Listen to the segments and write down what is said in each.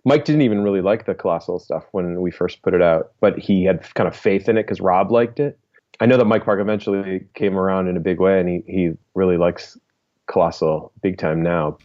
Mike didn't even really like the Colossal stuff when we first put it out, but he had kind of faith in it because Rob liked it. I know that Mike Park eventually came around in a big way, and he really likes Colossal big time now.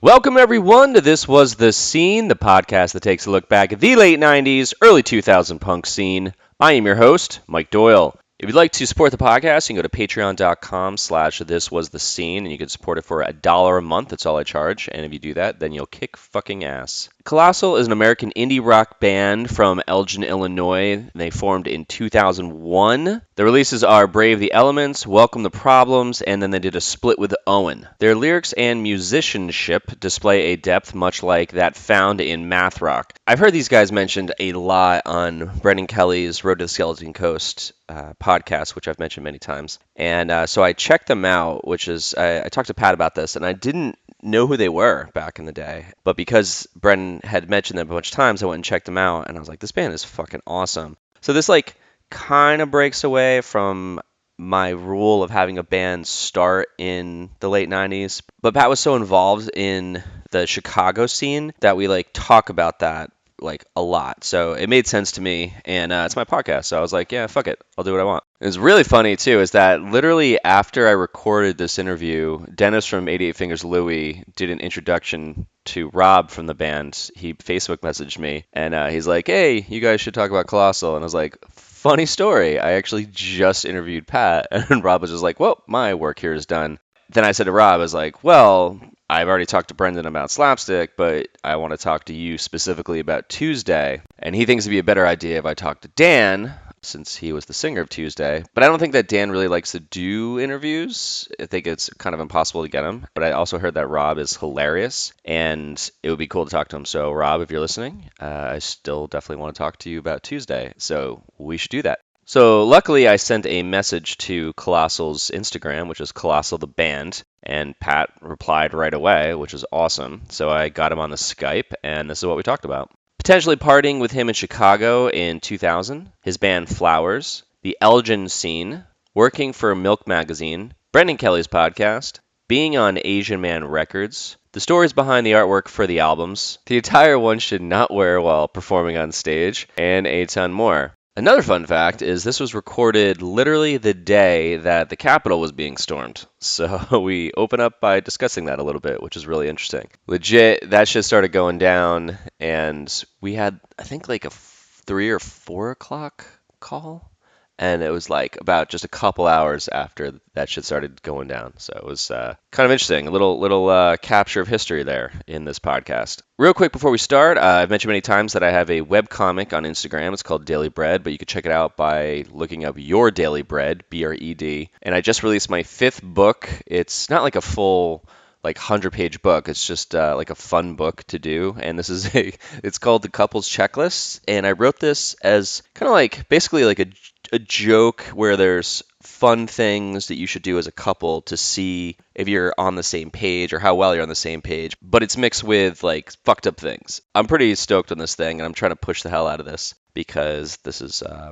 Welcome, everyone, to This Was The Scene, the podcast that takes a look back at the late 90s, early 2000 punk scene. I am your host, Mike Doyle. If you'd like to support the podcast, you can go to patreon.com/thiswasthescene, and you can support it for $1 a month. That's all I charge. And if you do that, then you'll kick fucking ass. Colossal is an American indie rock band from Elgin, Illinois. They formed in 2001. The releases are Brave the Elements, Welcome the Problems, and then they did a split with Owen. Their lyrics and musicianship display a depth much like that found in math rock. I've heard these guys mentioned a lot on Brendan Kelly's Road to the Skeleton Coast podcast, which I've mentioned many times. And so I checked them out, which is, I talked to Pat about this, and I didn't know who they were back in the day. But because Brendan had mentioned them a bunch of times, I went and checked them out, and I was like, this band is fucking awesome. So this, like, kind of breaks away from my rule of having a band start in the late 90s. But Pat was so involved in the Chicago scene that we, like, talk about that like a lot. So it made sense to me, and it's my podcast. So I was like, yeah, fuck it. I'll do what I want. It's really funny too, is that literally after I recorded this interview, Dennis from 88 Fingers Louie did an introduction to Rob from the band. He Facebook messaged me, and he's like, hey, you guys should talk about Colossal. And I was like, funny story. I actually just interviewed Pat. And Rob was just like, well, my work here is done. Then I said to Rob, I was like, well, I've already talked to Brendan about Slapstick, but I want to talk to you specifically about Tuesday. And he thinks it'd be a better idea if I talk to Dan, since he was the singer of Tuesday. But I don't think that Dan really likes to do interviews. I think it's kind of impossible to get him. But I also heard that Rob is hilarious, and it would be cool to talk to him. So Rob, if you're listening, I still definitely want to talk to you about Tuesday. So we should do that. So luckily I sent a message to Colossal's Instagram, which is Colossal the Band, and Pat replied right away, which is awesome. So I got him on the Skype, and this is what we talked about. Potentially partying with him in Chicago in 2000, his band Flowers, the Elgin Scene, working for Milk Magazine, Brendan Kelly's podcast, being on Asian Man Records, the stories behind the artwork for the albums, the attire one should not wear while performing on stage, and a ton more. Another fun fact is this was recorded literally the day that the Capitol was being stormed. So we open up by discussing that a little bit, which is really interesting. Legit, that shit started going down, and we had, I think, like a 3 or 4 o'clock call. And it was like about just a couple hours after that shit started going down. So it was kind of interesting. A little capture of history there in this podcast. Real quick before we start, I've mentioned many times that I have a webcomic on Instagram. It's called Daily Bread, but you can check it out by looking up Your Daily Bread, B-R-E-D. And I just released my 5th book. It's not like a full like 100-page book. It's just like a fun book to do. And this is it's called The Couple's Checklist. And I wrote this as kind of like basically like a joke where there's fun things that you should do as a couple to see if you're on the same page or how well you're on the same page, but it's mixed with like fucked up things. I'm pretty stoked on this thing, and I'm trying to push the hell out of this because this is I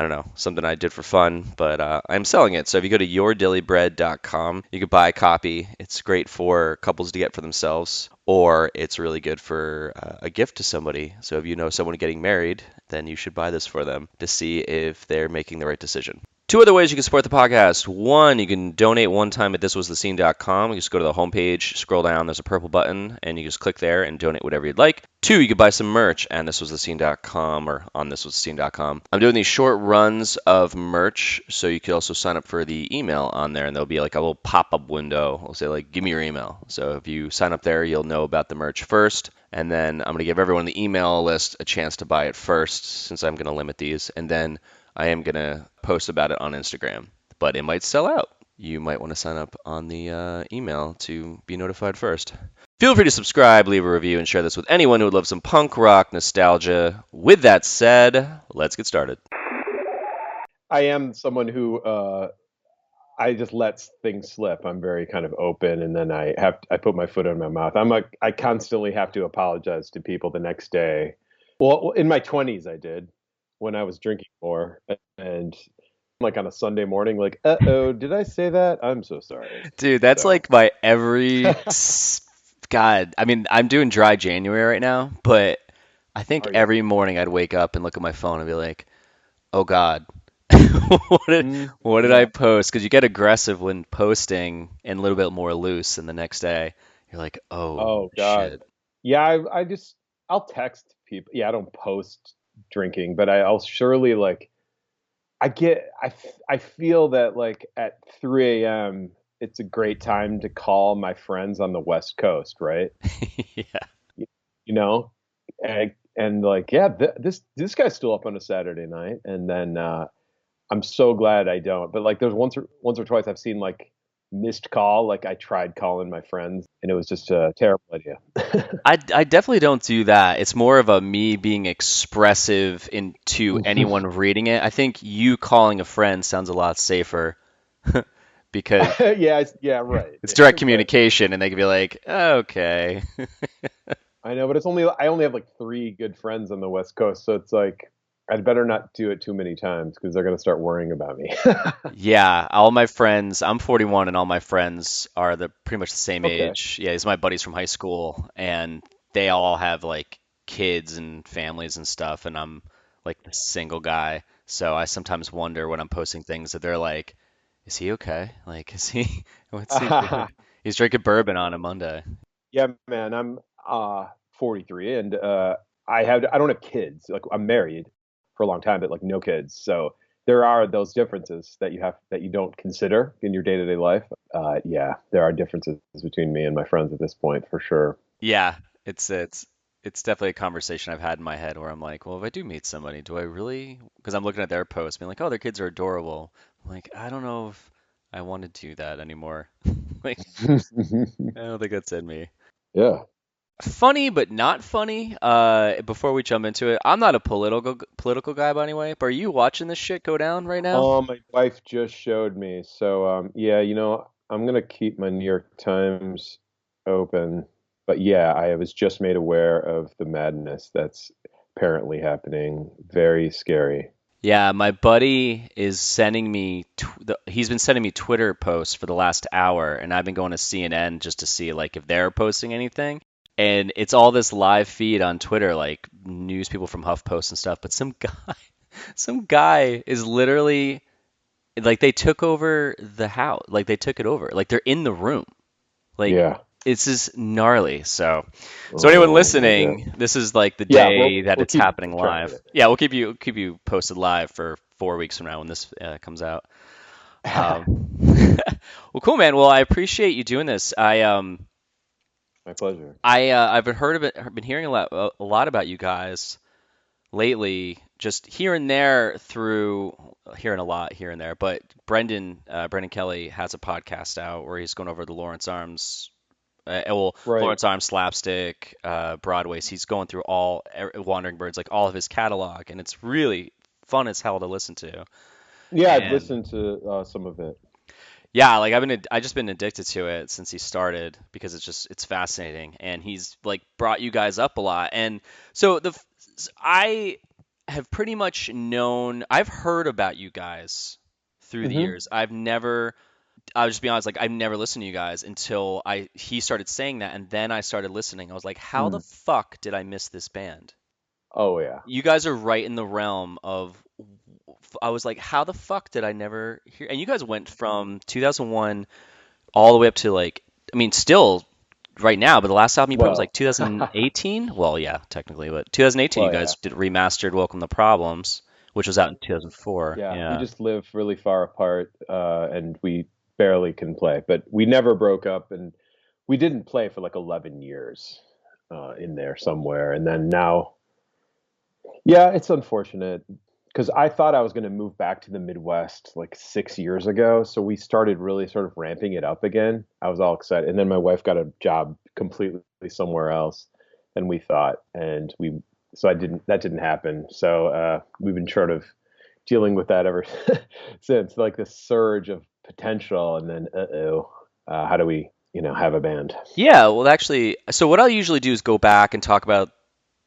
don't know, something I did for fun, but I'm selling it. So if you go to yourdailybread.com, you can buy a copy. It's great for couples to get for themselves, or it's really good for a gift to somebody. So if you know someone getting married, then you should buy this for them to see if they're making the right decision. 2 other ways you can support the podcast. 1, you can donate one time at thiswasthescene.com. You just go to the homepage, scroll down, there's a purple button, and you just click there and donate whatever you'd like. 2, you can buy some merch at thiswasthescene.com or on thiswasthescene.com. I'm doing these short runs of merch, so you can also sign up for the email on there, and there'll be like a little pop-up window. It'll say like, give me your email. So if you sign up there, you'll know about the merch first. And then I'm going to give everyone in the email list a chance to buy it first, since I'm going to limit these. And then I am going to post about it on Instagram, but it might sell out. You might want to sign up on the email to be notified first. Feel free to subscribe, leave a review, and share this with anyone who would love some punk rock nostalgia. With that said, let's get started. I am someone who I just let things slip. I'm very kind of open, and then I put my foot in my mouth. I constantly have to apologize to people the next day Well, in my 20s, I did when I was drinking more. And like on a Sunday morning, like, uh-oh, did I say that? I'm so sorry. Dude, that's So, like my God. I mean, I'm doing dry January right now, but I think are you? every morning I'd wake up and look at my phone and be like, "Oh God, what did what did I Yeah. post?" Because you get aggressive when posting and a little bit more loose, and the next day you're like, "Oh Oh God. shit." Yeah, I just I'll text people. Yeah, I don't post drinking, but I'll surely like I feel that like at 3 a.m. it's a great time to call my friends on the West Coast, right? Yeah. Y- You know, and like yeah, this guy's still up on a Saturday night, and then I'm so glad I don't. But like there's once or twice I've seen like missed call, like I tried calling my friends, and it was just a terrible idea. I definitely don't do that. It's more of a me being expressive into anyone reading it. I think you calling a friend sounds a lot safer because Yeah, yeah, right. it's direct But communication, and they can be like, "Oh, okay." I know, but I only have like three good friends on the West Coast, so it's like I'd better not do it too many times because they're gonna start worrying about me. Yeah, all my friends, I'm 41 and all my friends are the pretty much the same Okay. age. Yeah, these are my buddies from high school and they all have like kids and families and stuff and I'm like the single guy. So I sometimes wonder when I'm posting things that they're like, is he okay? Like, is he, what's he doing? He's drinking bourbon on a Monday. Yeah, man, I'm 43 and I don't have kids. Like I'm married for a long time, but like no kids. So there are those differences that you don't consider in your day-to-day life. Yeah, there are differences between me and my friends at this point for sure. Yeah, it's it's it's definitely a conversation I've had in my head where I'm like, well, if I do meet somebody, do I really? Because I'm looking at their posts, being like, oh, their kids are adorable. I'm like, I don't know if I want to do that anymore. Like, I don't think that's in me. Yeah. Funny, but not funny. Before we jump into it, I'm not a political guy by any way, but are you watching this shit go down right now? My wife just showed me. So, yeah, I'm gonna keep my New York Times open. But yeah, I was just made aware of the madness that's apparently happening. Very scary. Yeah, my buddy is sending me he's been sending me Twitter posts for the last hour and I've been going to CNN just to see like if they're posting anything. And it's all this live feed on Twitter like news people from HuffPost and stuff, but some guy some guy is literally like they took over the house, like they took it over. Like they're in the room. Like Yeah. it's just gnarly. So anyone Oh my God. listening, this is like the Yeah, day that we'll it's keep happening track of live. it. Yeah, we'll keep you posted live for 4 weeks from now when this comes out. Well, cool, man. Well, I appreciate you doing this. My pleasure. I've been hearing a lot about you guys lately, just here and there through hearing a lot here and there. But Brendan Kelly has a podcast out where he's going over the Lawrence Arms Right. Lawrence Arms slapstick, Broadway's. He's going through Wandering Birds, like all of his catalog, and it's really fun as hell to listen to. Yeah, I've And listened to some of it. yeah, like I just been addicted to it since he started because it's fascinating, and he's like brought you guys up a lot. And so I have pretty much I've heard about you guys through the Hmm. years. I'll just be honest, like I've never listened to you guys until he started saying that, and then I started listening. I was like, how the Mm. fuck did I miss this band? Oh yeah. You guys are right in the realm of. I was like, how the fuck did I never hear? And you guys went from 2001 all the way up to like, I mean, still right now, but the last album you put was Well, like 2018. Well, yeah, technically, but 2018 you well, yeah. guys did remastered Welcome to Problems, which was out in 2004. Yeah, we Yeah. just live really far apart, and we barely can play. But we never broke up, and we didn't play for like 11 years in there somewhere. And then now, yeah, it's unfortunate because I thought I was going to move back to the Midwest like 6 years ago. So we started really sort of ramping it up again. I was all excited, and then my wife got a job completely somewhere else than we thought, and that didn't happen. So we've been sort of dealing with that ever since, like this surge of potential, and then how do we have a band? Yeah, well, actually, so what I'll usually do is go back and talk about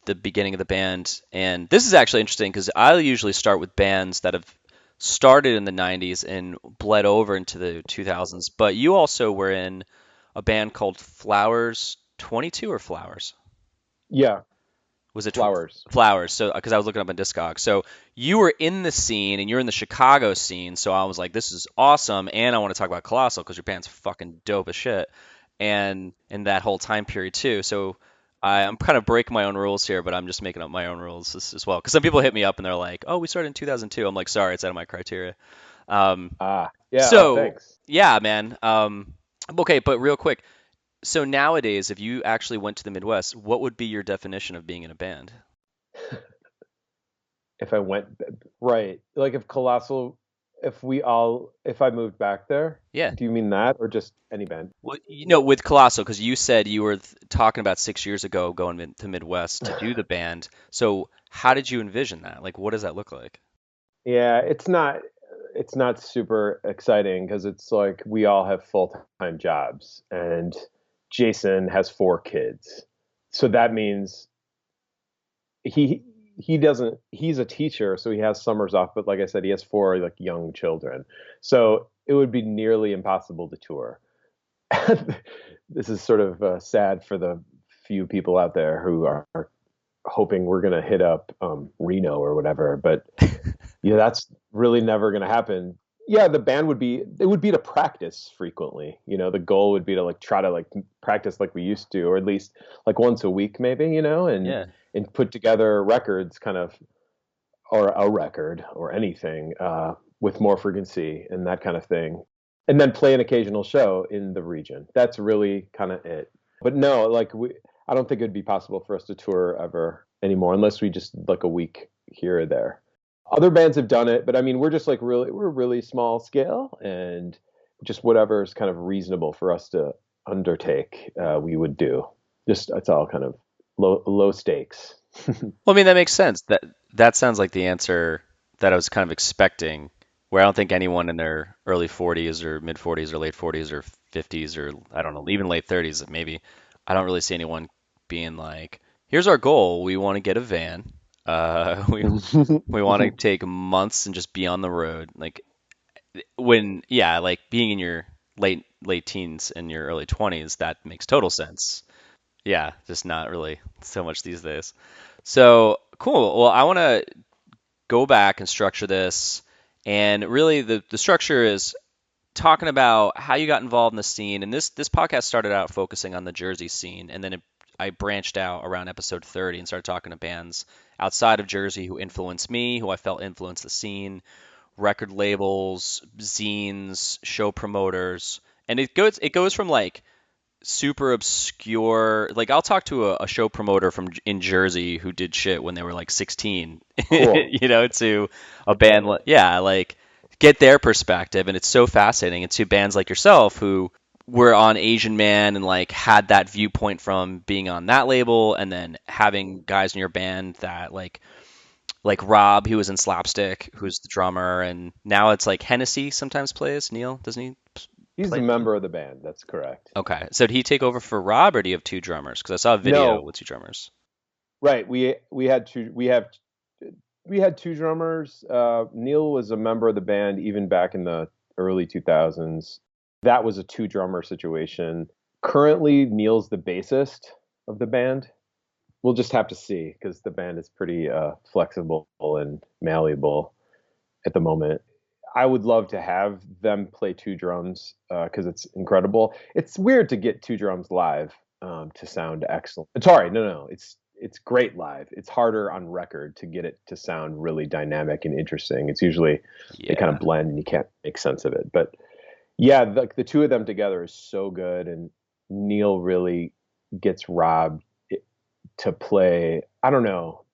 the beginning of the band, and this is actually interesting because I usually start with bands that have started in the 90s and bled over into the 2000s. But you also were in a band called Flowers 22 or Flowers? Yeah, Was it Flowers. Flowers? So because I was looking up on Discog, so you were in the scene and you're in the Chicago scene. So I was like, this is awesome, and I want to talk about Colossal because your band's fucking dope as shit, and in that whole time period too. So I'm kind of breaking my own rules here, but I'm just making up my own rules as well. Because some people hit me up and they're like, "Oh, we started in 2002." I'm like, "Sorry, it's out of my criteria." Um, Yeah. Oh, so thanks. yeah, man. Okay, but real quick, so nowadays, if you actually went to the Midwest, what would be your definition of being in a band? If I went right, like if Colossal, if I moved back there, Yeah. do you mean that or just any band? Well, with Colossal, because you said you were talking about 6 years ago going to Midwest to do the band. So how did you envision that? Like, what does that look like? Yeah, it's not super exciting because it's like we all have full-time jobs and Jason has 4 kids. So that means he he doesn't he's a teacher, so he has summers off, but like I said, he has 4 like young children. So it would be nearly impossible to tour. This is sort of sad for the few people out there who are hoping we're going to hit up Reno or whatever, but yeah, that's really never going to happen. Yeah, the band would be to practice frequently. The goal would be to like try to like practice like we used to, or at least like once a week maybe, and Yeah. put together records kind of, or a record or anything with more frequency and that kind of thing. And then play an occasional show in the region. That's really kind of it. But no, like I don't think it'd be possible for us to tour ever anymore unless we just like a week here or there. Other bands have done it, but I mean, we're really small scale, and just whatever is kind of reasonable for us to undertake, we would do. Just it's all kind of low stakes. Well, I mean, that makes sense. That sounds like the answer that I was kind of expecting, where I don't think anyone in their early 40s or mid 40s or late 40s or 50s or I don't know, even late 30s maybe, I don't really see anyone being like, "Here's our goal. We want to get a van. We want to take months and just be on the road." Like yeah, like being in your late teens and your early 20s, that makes total sense. Yeah, just not really so much these days. So cool. Well, I want to go back and structure this. And really, the structure is talking about how you got involved in the scene. And this podcast started out focusing on the Jersey scene, and then I branched out around episode 30 and started talking to bands outside of Jersey who influenced me, who I felt influenced the scene, record labels, zines, show promoters, and it goes from like super obscure. Like I'll talk to a show promoter from in Jersey who did shit when they were like 16, Cool. to a band yeah, like get their perspective, and it's so fascinating. And to bands like yourself who were on Asian Man and like had that viewpoint from being on that label, and then having guys in your band that like Rob, who was in Slapstick, who's the drummer, and now it's like Hennessy sometimes plays. Neil, doesn't he He's a play? member of the band. That's correct. Okay. So did he take over for Rob, or do you have two drummers? Because I saw a video No, with two drummers. right. We had 2 drummers. Neil was a member of the band even back in the early 2000s. That was a 2 drummer situation. Currently, Neil's the bassist of the band. We'll just have to see because the band is pretty flexible and malleable at the moment. I would love to have them play 2 drums because it's incredible. It's weird to get 2 drums live to sound excellent. Sorry, no. It's great live. It's harder on record to get it to sound really dynamic and interesting. It's usually they kind Yeah. of blend and you can't make sense of it. But yeah, the 2 of them together is so good, and Neil really gets Rob to play. I don't know,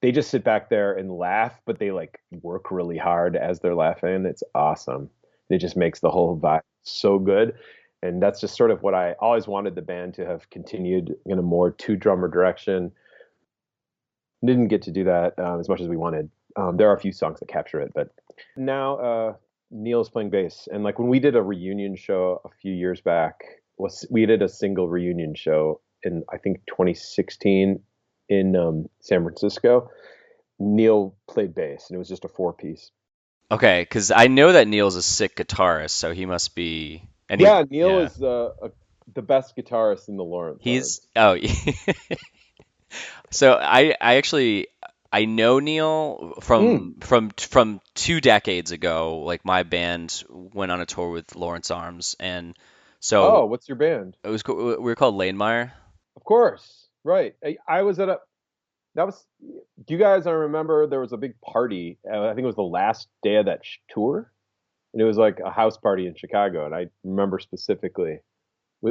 they just sit back there and laugh, but they like work really hard as they're laughing. It's awesome. It just makes the whole vibe so good. And that's just sort of what I always wanted the band to have continued in a more 2 drummer direction. Didn't get to do that as much as we wanted. There are a few songs that capture it, but now Neil's playing bass. And like when we did a reunion show a few years back, we did a single reunion show in I think 2016 in San Francisco. Neil played bass, and it was just a four-piece. Okay, because I know that Neil's a sick guitarist, so he must be. And he, Yeah, Neil yeah, is the best guitarist in the Lawrence he's. Arms. Oh, so I actually I know Neil Mm. from 2 decades ago. Like my band went on a tour with Lawrence Arms, and so Oh, what's your band? it was we were called Lanemeyer. Of course, right. I was at a that was. Do you guys? I remember there was a big party. I think it was the last day of that tour, and it was like a house party in Chicago. And I remember specifically.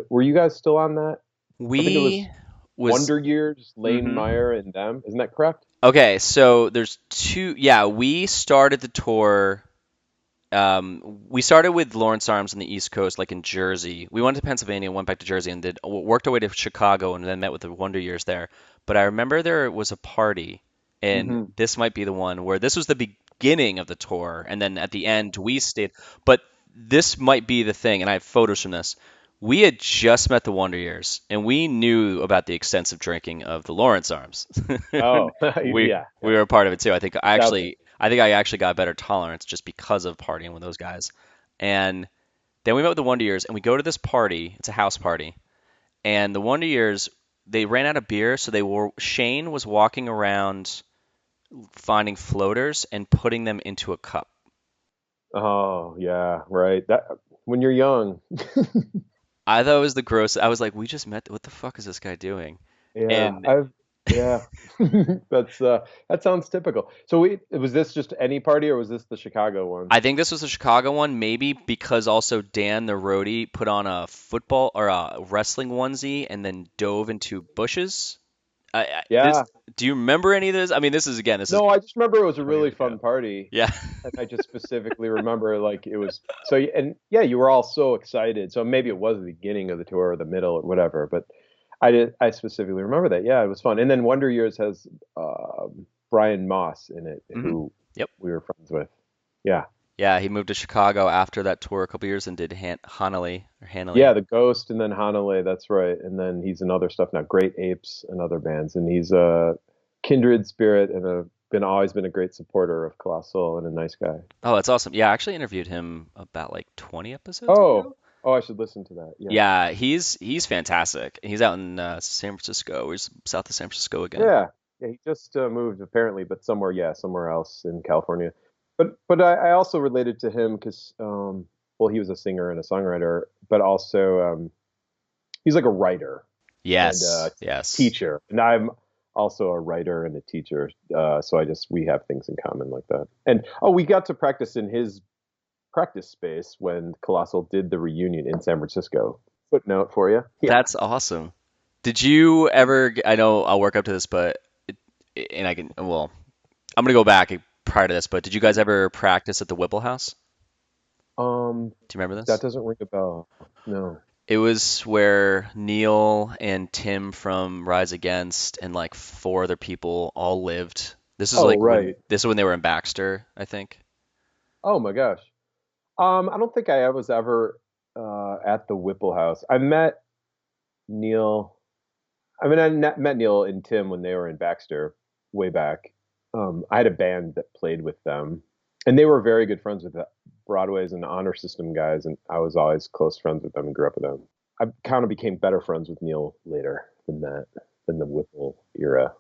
Were you guys still on that? I think it was We was Wonder Years, Lane hmm Meyer, and them. Isn't that correct? Okay, so there's two. Yeah, we started the tour. We started with Lawrence Arms on the East Coast, like in Jersey. We went to Pennsylvania, went back to Jersey, and did worked our way to Chicago, and then met with the Wonder Years there. But I remember there was a party, and Hmm. this might be the one where this was the beginning of the tour, and then at the end we stayed. But this might be the thing, and I have photos from this. We had just met the Wonder Years, and we knew about the extensive drinking of the Lawrence Arms. Oh, We yeah, we yeah. were a part of it too. That was I think I actually got better tolerance just because of partying with those guys. And then we met with the Wonder Years, and we go to this party. It's a house party, and the Wonder Years they ran out of beer, so they were Shane was walking around finding floaters and putting them into a cup. Oh, yeah, right. That when you're young. I thought it was the gross. I was like, we just met. What the fuck is this guy doing? Yeah, And I've yeah. That's that sounds typical. So was this just any party or was this the Chicago one? I think this was the Chicago one, maybe because also Dan the roadie put on a football or a wrestling onesie and then dove into bushes. This. Yeah. Do you remember any of this? I mean, this is again, this is No, I just remember it was a 20 years really ago. fun party. Yeah. And I just specifically remember like it was so and yeah, you were all so excited. So maybe it was the beginning of the tour or the middle or whatever, but I specifically remember that. Yeah, it was fun. And then Wonder Years has Brian Moss in it, hmm who Yep. we were friends with. Yeah. Yeah, he moved to Chicago after that tour a couple years and did Hanalei or Yeah, Hanalei. The Ghost and then Hanalei, that's right. And then he's in other stuff now, Great Apes and other bands. And he's a kindred spirit and always been a great supporter of Colossal and a nice guy. Oh, that's awesome. Yeah, I actually interviewed him about like 20 episodes Oh, ago. oh, I should listen to that. Yeah. Yeah, he's fantastic. He's out in San Francisco. He's south of San Francisco again. Yeah. Yeah, he just moved apparently, but somewhere, yeah, somewhere else in California. But I also related to him because well, he was a singer and a songwriter, but also he's like a writer and Yes, yes. teacher, and I'm also a writer and a teacher. So we have things in common like that. And oh, we got to practice in his practice space when Colossal did the reunion in San Francisco. Footnote for you. Yeah. That's awesome. Did you ever, I know I'll work up to this, but, and I can, well, I'm gonna go back prior to this, but did you guys ever practice at the Whipple House? Um, Do you remember that this? doesn't ring a bell. No. It was where Neil and Tim from Rise Against and like four other people all lived. This is Oh, like right. when they were in Baxter, I think. Oh my gosh. I don't think I was ever at the Whipple House. I met Neil. I mean, met Neil and Tim when they were in Baxter way back. I had a band that played with them, and they were very good friends with the Broadway's and Honor System guys, and I was always close friends with them and grew up with them. I kind of became better friends with Neil later than that, than the Whipple era.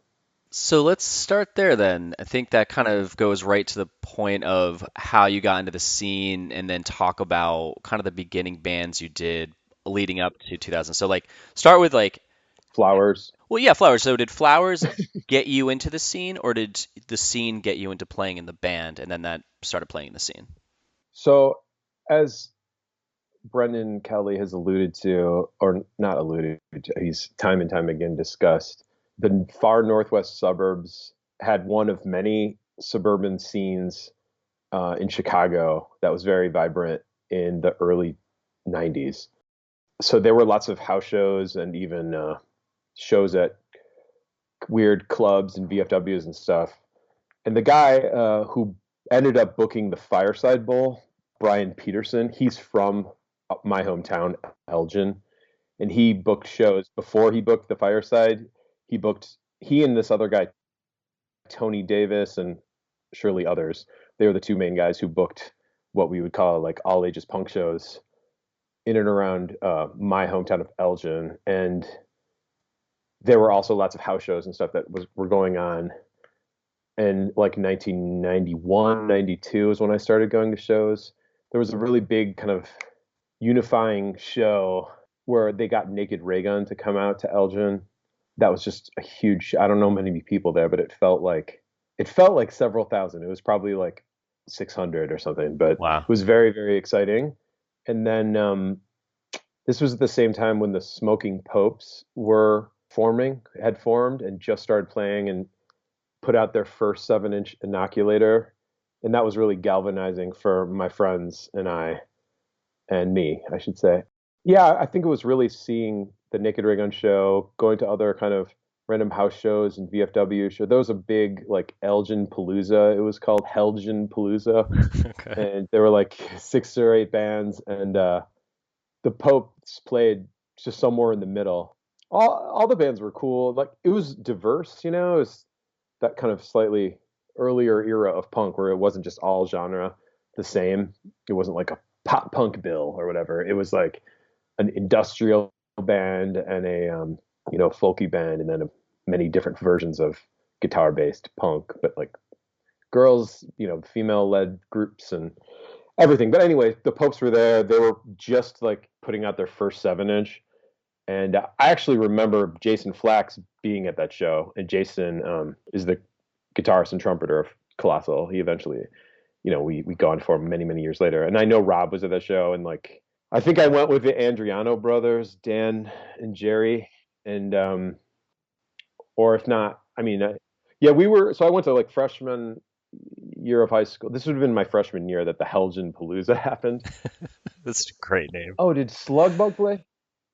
So let's start there then. I think that kind of goes right to the point of how you got into the scene and then talk about kind of the beginning bands you did leading up to 2000. So like start with like, Flowers. well, yeah, Flowers. So did Flowers get you into the scene or did the scene get you into playing in the band and then that started playing in the scene? So, as Brendan Kelly has alluded to, or not alluded to, he's time and time again discussed, the far northwest suburbs had one of many suburban scenes in Chicago that was very vibrant in the early 90s. So there were lots of house shows and even shows at weird clubs and VFWs and stuff. And the guy who ended up booking the Fireside Bowl, Brian Peterson, he's from my hometown, Elgin, and he booked shows before he booked the Fireside. He booked he and this other guy, Tony Davis, and surely others, they were the two main guys who booked what we would call like all ages punk shows in and around my hometown of Elgin. And there were also lots of house shows and stuff that were going on. And like 1991, 92 is when I started going to shows. There was a really big kind of unifying show where they got Naked Raygun to come out to Elgin. That was just a huge, I don't know many people there, but it felt like several thousand. It was probably like 600 or something, but Wow. it was very, very exciting. And then this was at the same time when the Smoking Popes had formed and just started playing and put out their first 7-inch inoculator. And that was really galvanizing for my friends and me, I should say. Yeah, I think it was really seeing the Naked Raygun show, going to other kind of random house shows and VFW show. There was a big like Elgin Palooza. It was called Helgin Palooza. Okay. And there were like 6 or 8 bands, and the Popes played just somewhere in the middle. All the bands were cool. Like it was diverse, you know. It was that kind of slightly earlier era of punk where it wasn't just all genre the same. It wasn't like a pop punk bill or whatever. It was like an industrial band and a folky band, and then many different versions of guitar based punk, but like girls, female led groups and everything. But anyway, the Popes were there. They were just like putting out their first 7-inch. And I actually remember Jason Flax being at that show. And Jason is the guitarist and trumpeter of Colossal. He eventually, we go on for many, many years later. And I know Rob was at that show. And like, I think I went with the Andriano brothers, Dan and Jerry. And, or if not, I mean, so I went to like freshman year of high school. This would have been my freshman year that the Helgin Palooza happened. That's a great name. Oh, did Slugbug play?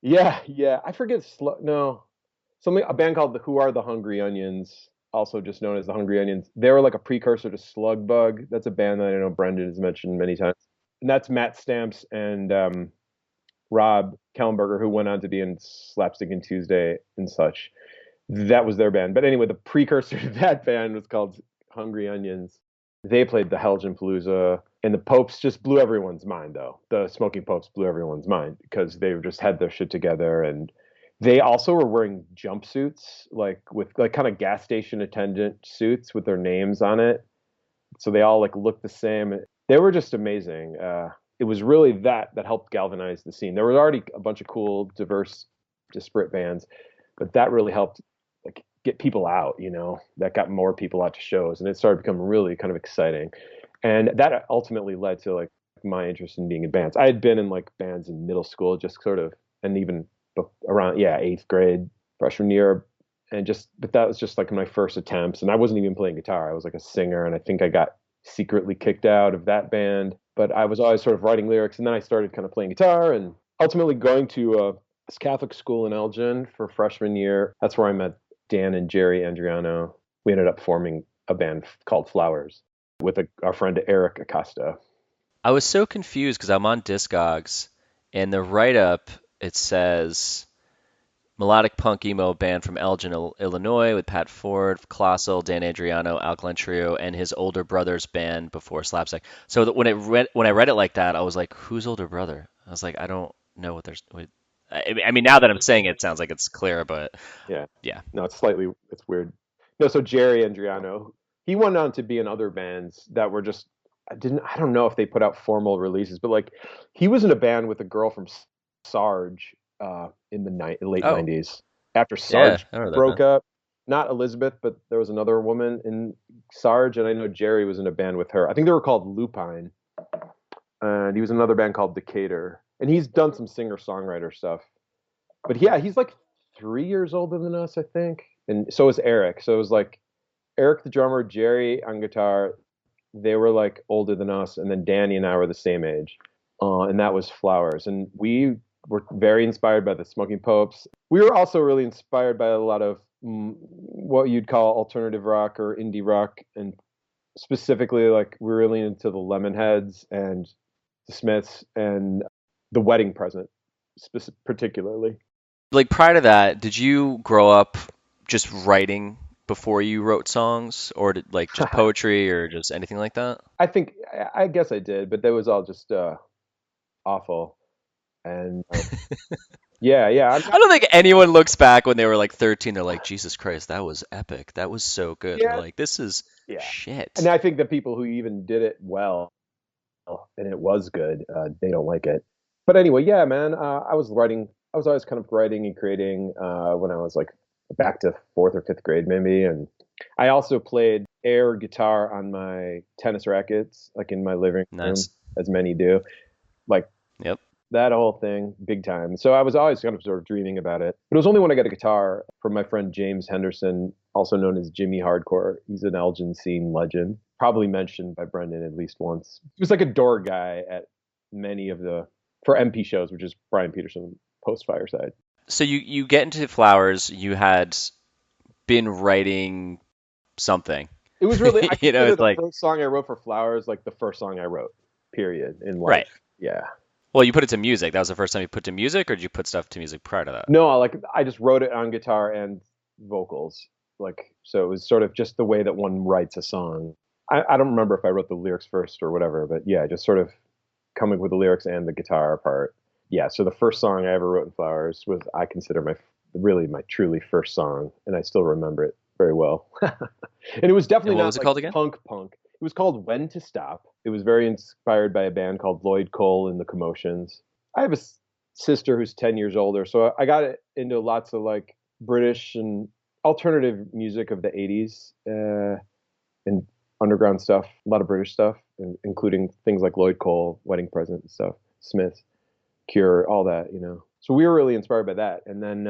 Yeah. I forget no. A band called Who Are the Hungry Onions, also just known as the Hungry Onions. They were like a precursor to Slugbug. That's a band that I know Brendan has mentioned many times. And that's Matt Stamps and Rob Kellenberger, who went on to be in Slapstick and Tuesday and such. That was their band. But anyway, the precursor to that band was called Hungry Onions. They played the Helgin Palooza, and the Popes just blew everyone's mind, though. The Smoking Popes blew everyone's mind because they just had their shit together, and they also were wearing jumpsuits, like with like kind of gas station attendant suits with their names on it. So they all like looked the same. They were just amazing. It was really that helped galvanize the scene. There was already a bunch of cool, diverse, disparate bands, but that really helped like get people out, that got more people out to shows, and it started becoming really kind of exciting. And that ultimately led to like my interest in being in bands. I had been in like bands in middle school, just sort of, and even around 8th grade, freshman year, but that was just like my first attempts, and I wasn't even playing guitar. I was like a singer, and I think I got secretly kicked out of that band, but I was always sort of writing lyrics, and then I started kind of playing guitar, and ultimately going to this Catholic school in Elgin for freshman year. That's where I met Dan and Jerry Andriano. We ended up forming a band called Flowers with our friend Eric Acosta. I was so confused because I'm on Discogs, and the write-up, it says melodic punk emo band from Elgin, Illinois, with Pat Ford, Colossal, Dan Andriano, Alkaline Trio, and his older brother's band before Slapstick. So when I read it like that, I was like, whose older brother? I was like, I don't know what there's. I mean, now that I'm saying it, it sounds like it's clear, but yeah. No, it's weird. No, so Jerry Andriano, he went on to be in other bands that were just, I don't know if they put out formal releases, but like he was in a band with a girl from Sarge in the late 90s. After Sarge broke up, not Elizabeth, but there was another woman in Sarge, and I know Jerry was in a band with her. I think they were called Lupine, and he was in another band called Decatur. And he's done some singer-songwriter stuff. But yeah, he's like 3 years older than us, I think. And so is Eric. So it was like Eric the drummer, Jerry on guitar. They were like older than us. And then Danny and I were the same age. And that was Flowers. And we were very inspired by the Smoking Popes. We were also really inspired by a lot of what you'd call alternative rock or indie rock. And specifically, like, we're really into the Lemonheads and the Smiths and The Wedding Present, particularly. Like prior to that, did you grow up just writing before you wrote songs, or like just poetry, or just anything like that? I guess I did, but that was all just awful. And yeah, yeah, I'm I not, don't think anyone looks back when they were like 13. They're like, Jesus Christ, that was epic. That was so good. They're yeah, like, this is yeah. And shit. I think the people who even did it well and it was good, they don't like it. But anyway, yeah, man, I was writing. I was always kind of writing and creating when I was like back to fourth or fifth grade, maybe. And I also played air guitar on my tennis rackets, like in my living room, Nice. as many do. Like Yep. that whole thing, big time. So I was always kind of sort of dreaming about it. But it was only when I got a guitar from my friend James Henderson, also known as Jimmy Hardcore. He's an Elgin Scene legend, probably mentioned by Brendan at least once. He was like a door guy at many of the for MP shows, which is Brian Peterson post Fireside. So you get into Flowers. You had been writing something. It was really I You know, consider it's the like, first song I wrote for Flowers like the first song I wrote, period, in right. life. Yeah. Well, you put it to music. That was the first time you put to music, or did you put stuff to music prior to that? No, like I just wrote it on guitar and vocals. Like so it was sort of just the way that one writes a song. I don't remember if I wrote the lyrics first or whatever, but yeah, just sort of coming with the lyrics and the guitar part. Yeah, so the first song I ever wrote in Flowers was I consider my really my truly first song, and I still remember it very well. And it was And definitely what not was it like called again? punk. It was called When to Stop. It was very inspired by a band called Lloyd Cole and the Commotions. I have a sister who's 10 years older, so I got into lots of like British and alternative music of the 80s and underground stuff, a lot of British stuff, including things like Lloyd Cole, Wedding Present and stuff, Smith, Cure, all that, you know. So we were really inspired by that. And then,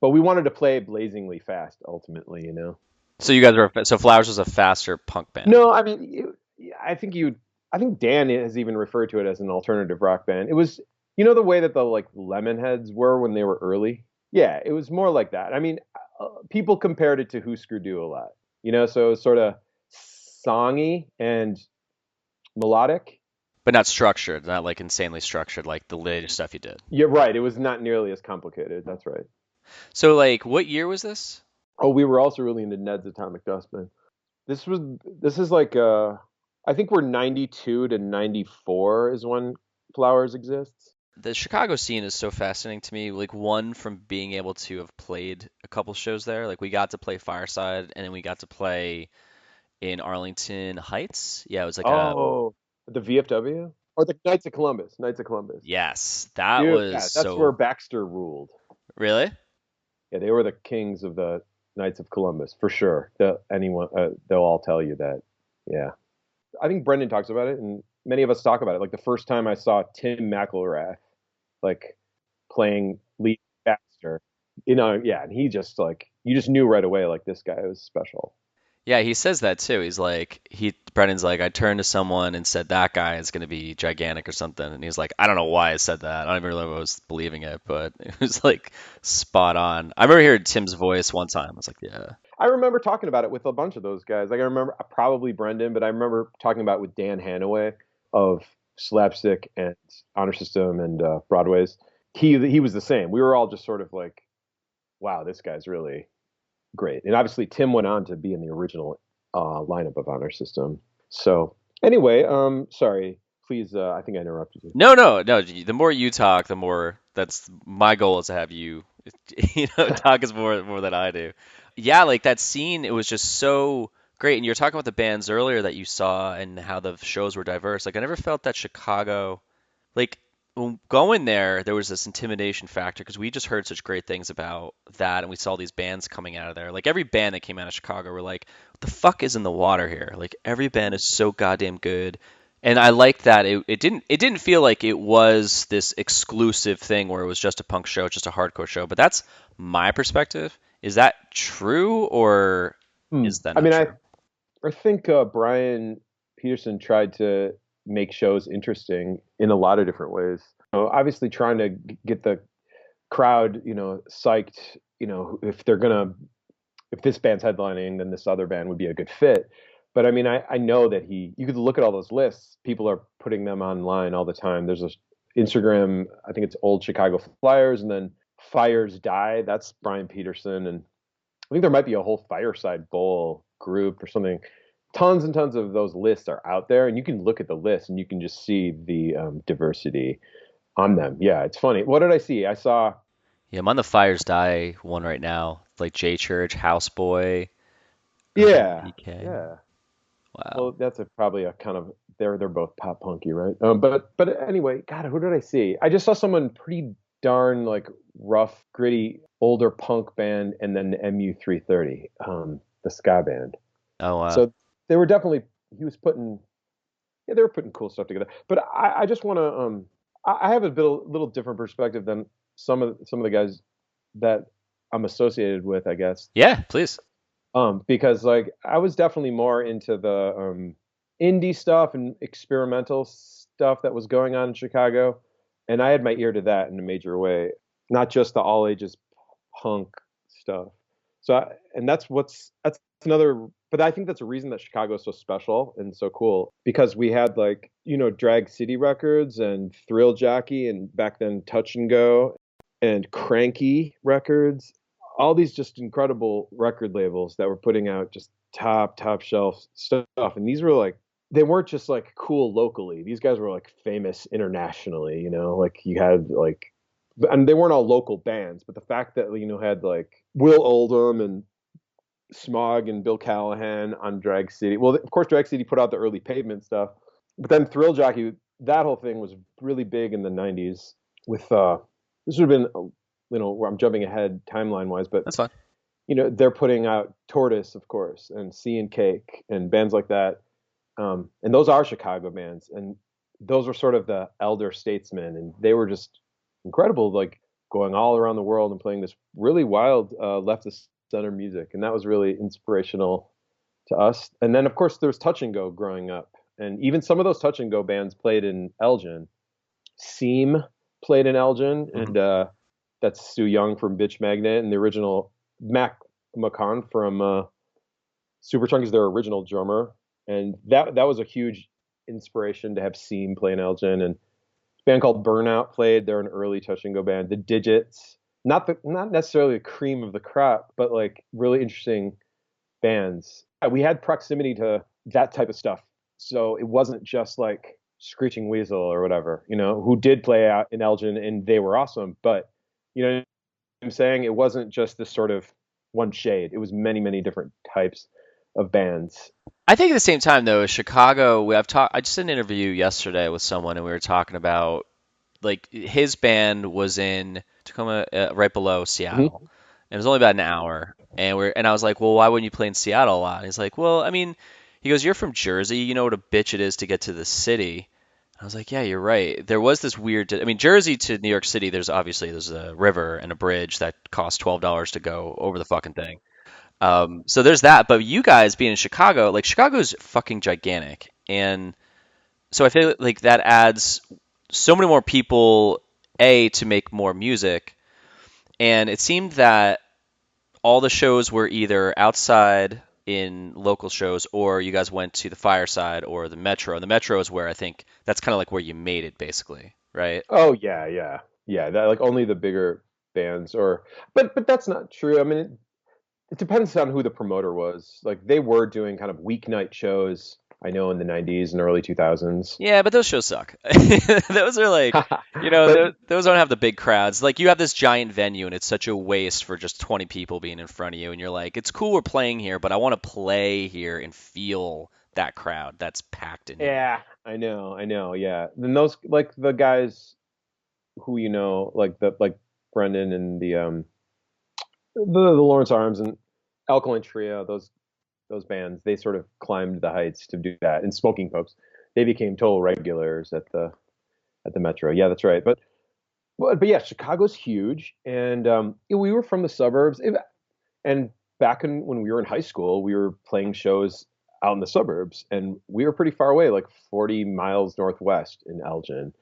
but we wanted to play blazingly fast ultimately, you know. So you guys were so Flowers was a faster punk band. No, I mean, I think I think Dan has even referred to it as an alternative rock band. It was, you know, the way that the like Lemonheads were when they were early. Yeah, it was more like that. I mean, people compared it to Husker Du a lot, you know, so sort of songy and melodic. But not structured, not like insanely structured like the latest stuff you did. You're right. It was not nearly as complicated. That's right. So like what year was this? Oh, we were also really into Ned's Atomic Dustbin. This is like I think we're 92 to 94 is when Flowers exists. The Chicago scene is so fascinating to me. Like one from being able to have played a couple shows there. Like we got to play Fireside and then we got to play in Arlington Heights. Yeah, it was like a Oh, the VFW or the Knights of Columbus. Knights of Columbus. yes, that Dude, was yeah, that's where so Baxter ruled. really? Yeah, they were the kings of the Knights of Columbus for sure. They'll all tell you that. Yeah, I think Brendan talks about it, and many of us talk about it. Like the first time I saw Tim McElrath, like playing lead Baxter, you know, yeah, and he just like you just knew right away, like this guy was special. Yeah, he says that too. He's like, Brendan's like, I turned to someone and said that guy is going to be gigantic or something, and he's like, I don't know why I said that. I don't even really know if I was believing it, but it was like spot on. I remember hearing Tim's voice one time. I was like, yeah, I remember talking about it with a bunch of those guys. Like I remember probably Brendan, but I remember talking about it with Dan Hanaway of Slapstick and Honor System and Broadway's. He was the same. We were all just sort of like, wow, this guy's really great. And obviously Tim went on to be in the original lineup of Honor System. So anyway, sorry, please. I think I interrupted you. no, no, no. The more you talk, the more that's my goal is to have you, talk as more than I do. Yeah, like that scene, it was just so great. And you were talking about the bands earlier that you saw and how the shows were diverse. Like I never felt that Chicago, like when going there, there was this intimidation factor because we just heard such great things about that, and we saw these bands coming out of there. Like every band that came out of Chicago, were like, "What the fuck is in the water here?" Like every band is so goddamn good, and I liked that it didn't feel like it was this exclusive thing where it was just a punk show, just a hardcore show. But that's my perspective. Is that true, or is that I not mean, true? I think Brian Peterson tried to make shows interesting in a lot of different ways. You know, obviously, trying to get the crowd, you know, psyched. You know, if this band's headlining, then this other band would be a good fit. But I mean, I know that you could look at all those lists. People are putting them online all the time. There's a Instagram, I think it's Old Chicago Flyers, and then Fires Die. That's Brian Peterson, and I think there might be a whole Fireside Bowl group or something. Tons and tons of those lists are out there, and you can look at the list and you can just see the diversity on them. Yeah, it's funny. What did I see? I saw. Yeah, I'm on the Fires Die one right now. Like J Church, Houseboy, Yeah, PK. yeah. Wow. Well, that's probably a kind of they're both pop punky, right? But anyway, God, who did I see? I just saw someone pretty darn like rough, gritty, older punk band, and then the MU330, the ska band. Oh wow. So they were definitely he was putting yeah they were putting cool stuff together. But I just want to I have a little different perspective than some of the guys that I'm associated with, I guess. Yeah, please. Because like I was definitely more into the indie stuff and experimental stuff that was going on in Chicago, and I had my ear to that in a major way, not just the all ages punk stuff. And that's another, but I think that's a reason that Chicago is so special and so cool because we had like Drag City Records and Thrill Jockey and back then Touch and Go and Cranky Records, all these just incredible record labels that were putting out just top shelf stuff. And these were like they weren't just like cool locally. These guys were like famous internationally, like you had like and they weren't all local bands, but the fact that had like Will Oldham and Smog and Bill Callahan on Drag City. Well, of course Drag City put out the early Pavement stuff, but then Thrill Jockey, that whole thing was really big in the 90s with this would have been where I'm jumping ahead timeline wise, but That's fine. they're putting out Tortoise, of course, and Sea and Cake and bands like that. And those are Chicago bands, and those were sort of the elder statesmen, and they were just incredible, like going all around the world and playing this really wild left of center music, and that was really inspirational to us. And then, of course, there was Touch and Go growing up, and even some of those Touch and Go bands played in Elgin. Seam played in Elgin, Hmm. and that's Stu Young from Bitch Magnet, and the original Mac McCon from Superchunk is their original drummer, and that was a huge inspiration to have Seam play in Elgin. And a band called Burnout played. They're an early Touch and Go band. The Digits, not necessarily the cream of the crop, but like really interesting bands. We had proximity to that type of stuff, so it wasn't just like Screeching Weasel or whatever, who did play out in Elgin and they were awesome. But you know what I'm saying, it wasn't just this sort of one shade. It was many different types of bands. I think at the same time though, Chicago, I just did an interview yesterday with someone and we were talking about like his band was in Tacoma, right below Hmm. Seattle. And it was only about an hour. And I was like, "Well, why wouldn't you play in Seattle a lot?" And he's like, "Well, I mean," he goes, "You're from Jersey, you know what a bitch it is to get to the city." I was like, "Yeah, you're right." There was this weird, I mean, Jersey to New York City, there's a river and a bridge that costs $12 to go over the fucking thing. So there's that. But you guys being in Chicago, like Chicago's fucking gigantic, and so I feel like that adds so many more people, to make more music, and it seemed that all the shows were either outside in local shows or you guys went to the Fireside or the Metro. And the Metro is where I think that's kind of like where you made it basically, right? Oh yeah. That like only the bigger bands, but that's not true. I mean, it depends on who the promoter was. Like they were doing kind of weeknight shows. I know in the 90s and early 2000s. Yeah, but those shows suck. Those are like, But those don't have the big crowds. Like you have this giant venue and it's such a waste for just 20 people being in front of you and you're like, it's cool we're playing here, but I want to play here and feel that crowd that's packed in here. yeah, I know, yeah. Then those like the guys who like like Brendan and the Lawrence Arms and Alkaline Trio, those bands, they sort of climbed the heights to do that. And Smoking Popes, they became total regulars at the Metro. Yeah, that's right. But yeah, Chicago's huge, and we were from the suburbs. And back when we were in high school, we were playing shows out in the suburbs, and we were pretty far away, like 40 miles northwest in Elgin.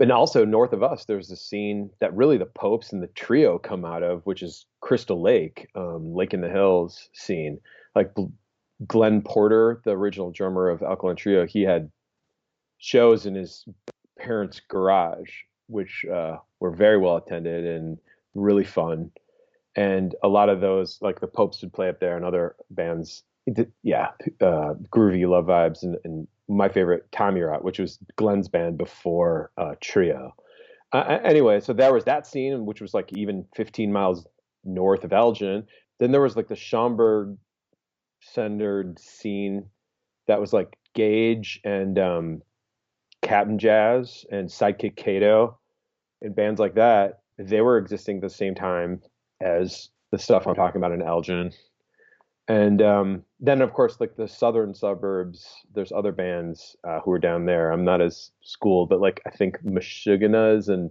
And also north of us, there's a scene that really the Popes and the Trio come out of, which is Crystal Lake, Lake in the Hills scene. Like Glenn Porter, the original drummer of Alkaline Trio, he had shows in his parents' garage, which were very well attended and really fun. and a lot of those, like the Popes would play up there and other bands. Yeah, Groovy Love Vibes, and my favorite Tommy Rot, which was Glenn's band before Trio. Anyway, so there was that scene, which was like even 15 miles north of Elgin. Then there was like the Schaumburg centered scene that was like Gage and Captain Jazz and Sidekick Kato and bands like that. They were existing at the same time as the stuff I'm talking about in Elgin. And then, of course, like the southern suburbs, there's other bands who are down there. I'm not as schooled, but like I think Meshuggahs and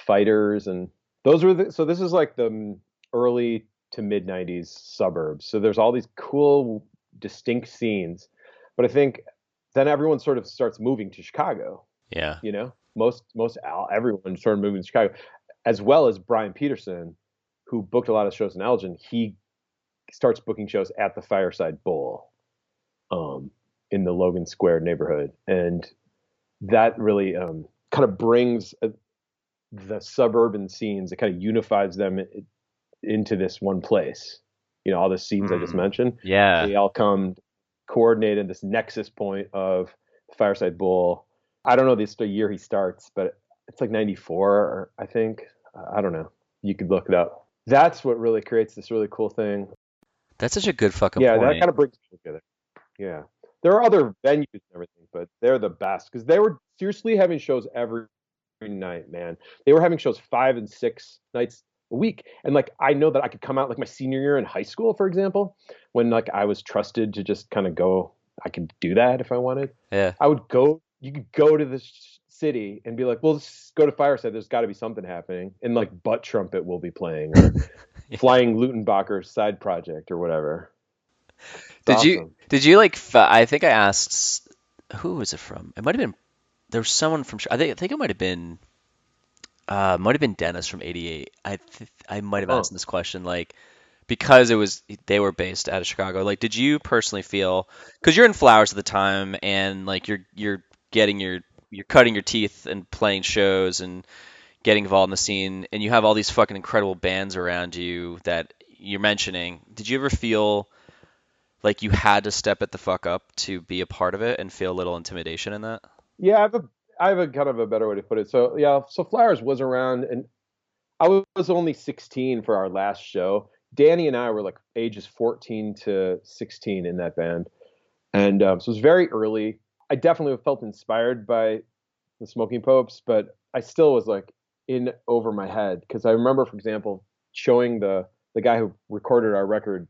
Fighters, and those were so this is like the early to mid 90s suburbs. So there's all these cool, distinct scenes. But I think then everyone sort of starts moving to Chicago. Yeah. You know, everyone started moving to Chicago, as well as Brian Peterson, who booked a lot of shows in Elgin. He starts booking shows at the Fireside Bowl in the Logan Square neighborhood. And that really kind of brings the suburban scenes, it kind of unifies them into this one place. You know, all the scenes I just mentioned, Yeah. they all come coordinated this nexus point of the Fireside Bowl. I don't know the year he starts, but it's like 94, I think. I don't know. You could look it up. That's what really creates this really cool thing. That's such a good fucking Yeah, that point. kind of brings people together. Yeah. There are other venues and everything, but they're the best because they were seriously having shows every night, man. They were having shows 5 and 6 nights a week. And like I know that I could come out like my senior year in high school, for example, when like I was trusted to just kind of go, I could do that if I wanted. Yeah. I would go, you could go to the city and be like, well, let's go to Fireside. There's got to be something happening. And like Butt Trumpet will be playing or Yeah. Flying Lutenbacher's side project or whatever. It's Did awesome. you like? I think I asked who was it from? It might have been there was someone from. I think it might have been Dennis from '88. I might have asked Oh, this question like because they were based out of Chicago. Like, did you personally feel because you're in Flowers at the time and like you're getting you're cutting your teeth and playing shows and getting involved in the scene and you have all these fucking incredible bands around you that you're mentioning. Did you ever feel like you had to step it the fuck up to be a part of it and feel a little intimidation in that? yeah, I have a kind of a better way to put it. So yeah, so Flowers was around, and I was only 16 for our last show. Danny and I were like ages 14 to 16 in that band, and so it was very early. I definitely felt inspired by the Smoking Popes, but I still was like in over my head because I remember, for example, showing the guy who recorded our record,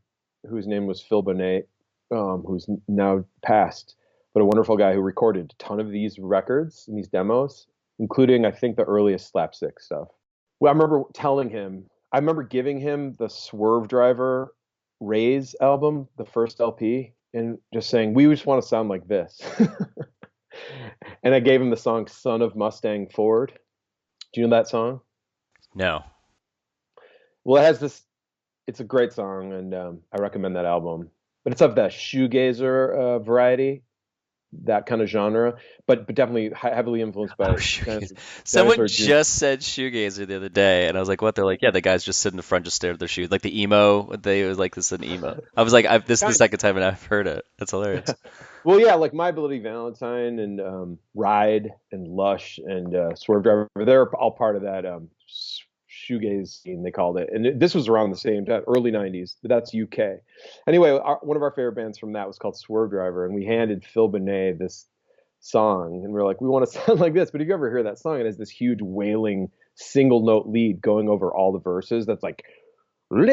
whose name was Phil Bonet, who's now passed, but a wonderful guy who recorded a ton of these records and these demos, including I think the earliest Slapstick stuff. Well, I remember telling him, I remember giving him the Swerve Driver Raise album, the first LP, and just saying, we just want to sound like this. And I gave him the song Son of Mustang Ford. Do you know that song? No. Well, it has this, it's a great song, and I recommend that album. But it's of the shoegazer variety, that kind of genre, but definitely heavily influenced Oh, by shoegaze. Someone Dinosaur Jr. just said shoegazer the other day, and I was like, "What?" They're like, "Yeah, the guys just sit in the front, just stare at their shoes, like the emo." They was like, "This is an emo." I was like, "This is the second time and I've heard it. That's hilarious." Well, yeah, like My Bloody Valentine and Ride and Lush and Swerve Driver, they're all part of that shoegaze scene, they called it. And this was around the same time, early 90s, but that's UK. Anyway, one of our favorite bands from that was called Swerve Driver, and we handed Phil Bonet this song, and we are like, we want to sound like this. But if you ever hear that song, it has this huge wailing single note lead going over all the verses that's like, like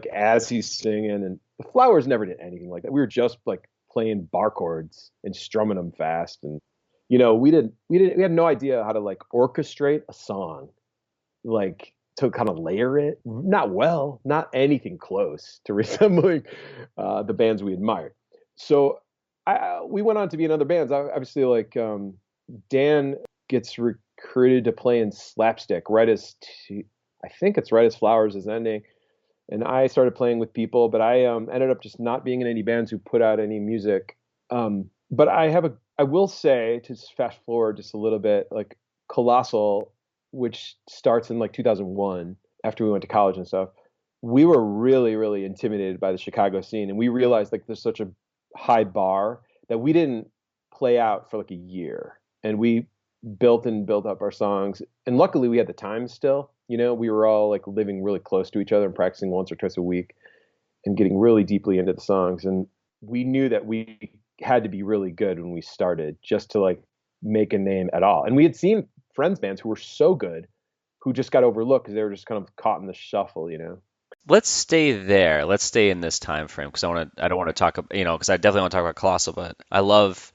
as he's singing, and the Flowers never did anything like that. We were just like playing bar chords and strumming them fast, and we had no idea how to like orchestrate a song, like to kind of layer it, not well, not anything close to resembling the bands we admired. So we went on to be in other bands. Obviously, like Dan gets recruited to play in Slapstick I think it's right as Flowers is ending, and I started playing with people, but I ended up just not being in any bands who put out any music. But I will say, to fast forward just a little bit, like Colossal which starts in like 2001 after we went to college and stuff, we were really, really intimidated by the Chicago scene. And we realized like there's such a high bar that we didn't play out for like a year. And we built and built up our songs. And luckily we had the time still. You know, we were all like living really close to each other and practicing once or twice a week and getting really deeply into the songs. And we knew that we had to be really good when we started just to like make a name at all. And we had seen friends bands who were so good who just got overlooked because they were just kind of caught in the shuffle, you know. Let's stay there. Let's stay in this time frame because I don't want to talk, because I definitely want to talk about Colossal, but I love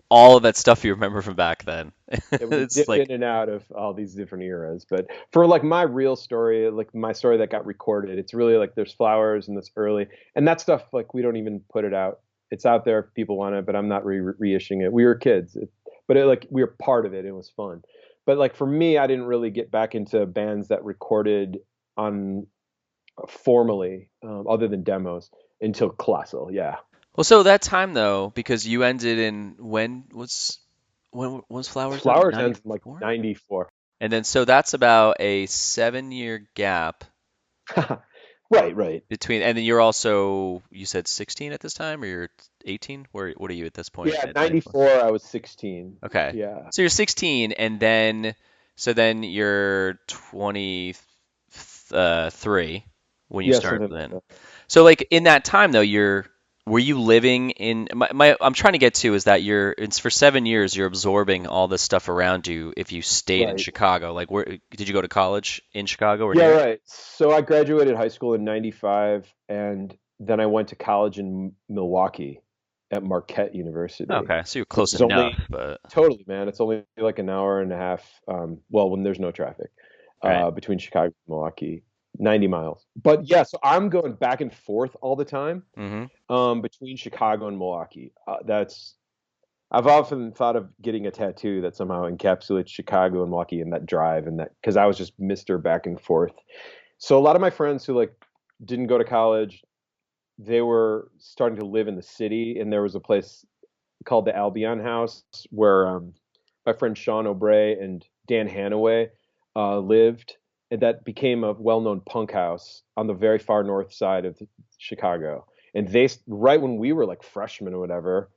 all of that stuff you remember from back then. Yeah, we It's dipped like, in and out of all these different eras. But for like my real story, like my story that got recorded, it's really like there's Flowers and this early, and that stuff like we don't even put it out. It's out there if people want it, but I'm not reissuing it. We were kids, but like we were part of it. It was fun. But like for me, I didn't really get back into bands that recorded on formally, other than demos, until Colossal. Yeah, well, so that time though, because you ended in when was Flowers done? Flowers ends in like 94? '94. And then so that's about a 7 year gap Right, right. between, and then you're also, you said 16 at this time, or you're 18? What are you at this point? Yeah, At 94? '94. I was 16. Okay. Yeah. So you're 16, and then you're 23 when you Yeah, start something like then. that. So like in that time though, were you living in I'm trying to get to is that it's for 7 years you're absorbing all this stuff around you if you stayed in Right. Chicago. Like where did you go to college in Chicago or Yeah, here? right. So I graduated high school in '95, and then I went to college in Milwaukee at Marquette University, Okay, so you're which close is enough, only but totally, man. It's only like an hour and a half. Well, when there's no traffic, right. between Chicago and Milwaukee, 90 miles. But yeah, so I'm going back and forth all the time, Mm-hmm. between Chicago and Milwaukee. I've often thought of getting a tattoo that somehow encapsulates Chicago and Milwaukee in that drive, and that because I was just Mr. Back and forth. So a lot of my friends who like didn't go to college, they were starting to live in the city, and there was a place called the Albion House where my friend Sean O'Bray and Dan Hanaway lived, and that became a well-known punk house on the very far north side of Chicago. And they, right when we were like freshmen or whatever,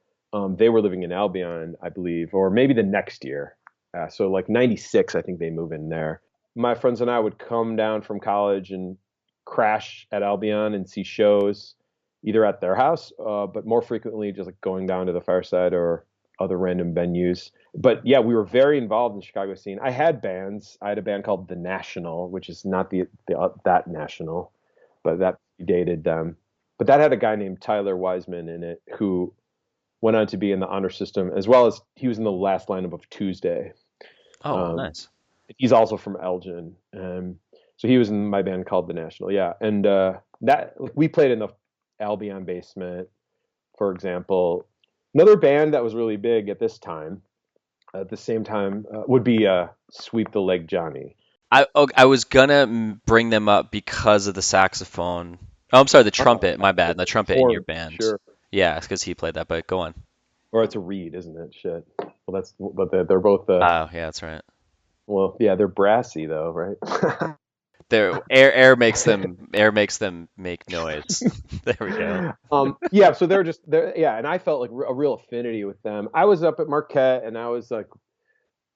they were living in Albion, I believe, or maybe the next year. So like '96, I think they moved in there. My friends and I would come down from college and crash at Albion and see shows either at their house, but more frequently just like going down to the Fireside or other random venues. But yeah, we were very involved in the Chicago scene. I had bands. I had a band called The National, which is not that National, but that dated them. But that had a guy named Tyler Wiseman in it who went on to be in the honor system, as well as he was in the last lineup of Tuesday. Oh, Um, nice. he's also from Elgin. So he was in my band called The National. Yeah. And that we played in the Albion basement, for example. Another band that was really big at this time, at the same time, would be Sweep the Leg Johnny. I was gonna bring them up because of the saxophone. Oh, I'm sorry, the Oh, trumpet. My bad. The trumpet in your horn, band. sure. Yeah, it's because he played that. But go on. Or it's a reed, isn't it? Shit. Well, but they're both, Oh, yeah, that's right. well, yeah, they're brassy though, right? There, air makes them make noise. There we go. Yeah, so they're yeah, and I felt like a real affinity with them. I was up at Marquette, and I was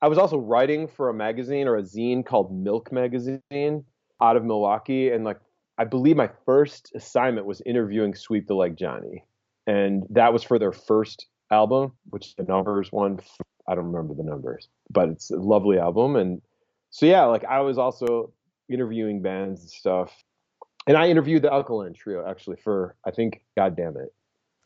also writing for a magazine or a zine called Milk Magazine out of Milwaukee, and like I believe my first assignment was interviewing Sweep the Leg Johnny, and that was for their first album, which the numbers one. I don't remember the numbers, but it's a lovely album, and so yeah, like I was also interviewing bands and stuff. And I interviewed the Alkaline Trio actually for I think God damn it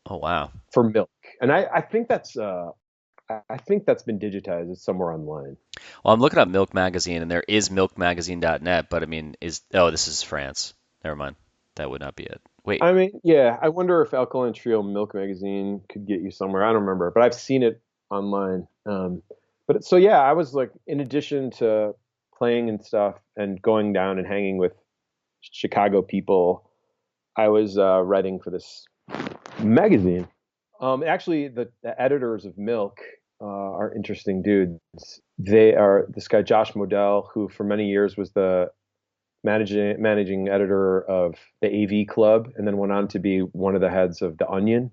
Oh, wow. for Milk, and I think that's been digitized. It's somewhere online. Well, I'm looking up Milk Magazine, and there is milkmagazine.net, but I mean, this is France. Never mind. That would not be it. Wait. I mean, yeah, I wonder if Alkaline Trio Milk Magazine could get you somewhere. I don't remember, but I've seen it online. But so yeah, I was like, in addition to playing and stuff and going down and hanging with Chicago people, I was writing for this magazine. Actually, the editors of Milk are interesting dudes. They are this guy Josh Modell, who for many years was the managing editor of the AV Club, and then went on to be one of the heads of the Onion.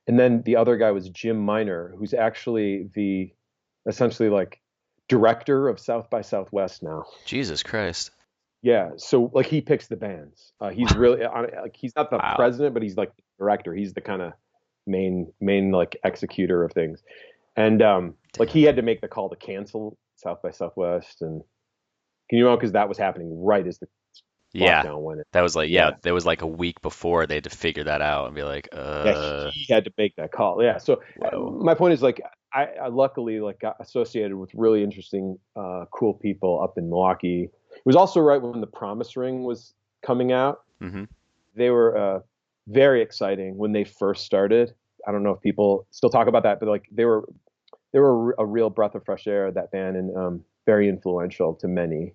And then the other guy was Jim Miner, who's actually the essentially like director of South by Southwest now. Jesus Christ. Yeah, so like he picks the bands. He's really like he's not the Wow. president, but he's like the director. He's the kind of main like executor of things. And like he had to make the call to cancel South by Southwest, and can you know because that was happening right as the Yeah. lockdown went in. That was like, there was like a week before they had to figure that out and be like, Yeah, he had to make that call. Yeah, so my point is like I luckily like got associated with really interesting, cool people up in Milwaukee. It was also right when the Promise Ring was coming out. Mm-hmm. They were very exciting when they first started. I don't know if people still talk about that, but like they were a real breath of fresh air, that band, and very influential to many.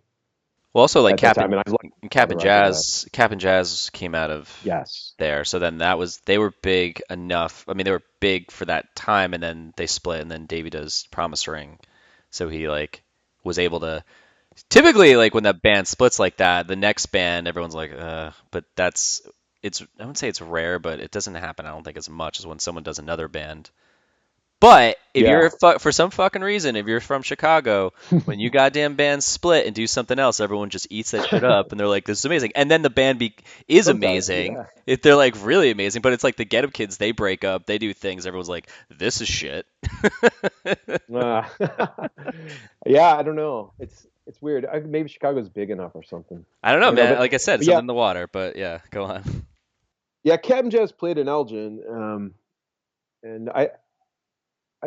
Well, also like at that Cap time. and, And I Cap and Jazz, Cap and Jazz came out of yes, there. So then they were big enough. I mean, they were big for that time, and then they split, and then Davey does Promise Ring. So he like was able to. Typically, like when that band splits like that, the next band, everyone's like, but it's. I wouldn't say it's rare, but it doesn't happen. I don't think as much as when someone does another band. But if yeah, you're for some fucking reason, if you're from Chicago, when you goddamn bands split and do something else, everyone just eats that shit up, and they're like, "This is amazing." And then the band is sometimes, amazing. yeah. If they're like really amazing, but it's like the Get Up Kids, they break up, they do things. Everyone's like, "This is shit." Uh, yeah, I don't know. It's weird. Maybe Chicago's big enough or something. I don't know, I don't know, man. Like I said, but something yeah, in the water. But yeah, go on. yeah. Captain Jazz played in Elgin, and I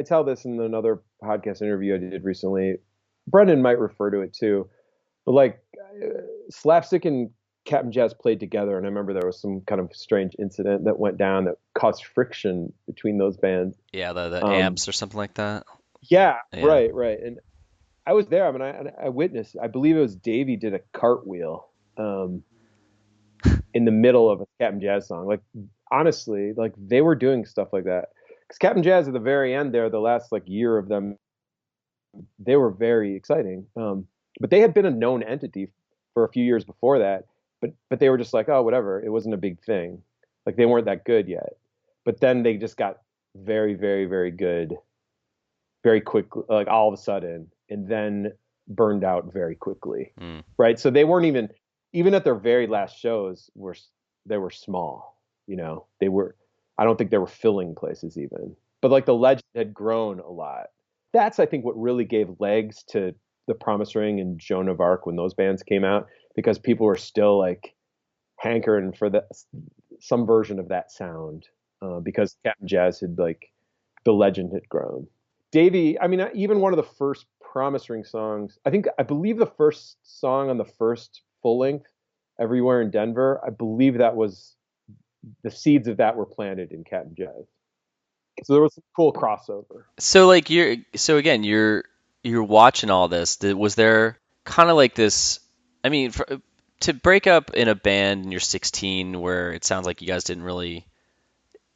tell this in another podcast interview I did recently. Brendan might refer to it too, but like Slapstick and Captain Jazz played together, and I remember there was some kind of strange incident that went down that caused friction between those bands. Yeah, the Um, amps or something like that. yeah, Yeah. right. And I was there. I mean, I witnessed. I believe it was Davey did a cartwheel in the middle of a Captain Jazz song. Like honestly, like they were doing stuff like that. Because Captain Jazz at the very end there, the last like year of them, they were very exciting. But they had been a known entity for a few years before that. But they were just like, oh, whatever. It wasn't a big thing. Like they weren't that good yet. But then they just got very, very, very good, very quickly, like all of a sudden, and then burned out very quickly. Mm. Right. So they weren't even at their very last shows they were small. You know, they were. I don't think they were filling places even. But like the legend had grown a lot. That's I think what really gave legs to the Promise Ring and Joan of Arc when those bands came out, because people were still like hankering for some version of that sound, because Captain Jazz had like the legend had grown. Davey, I mean, even one of the first Promise Ring songs, I believe the first song on the first full length, Everywhere in Denver, I believe that was the seeds of that were planted in Captain Jazz. So there was some cool crossover. So like you're watching all this. Was there kind of like this? I mean, to break up in a band and you're 16, where it sounds like you guys didn't really.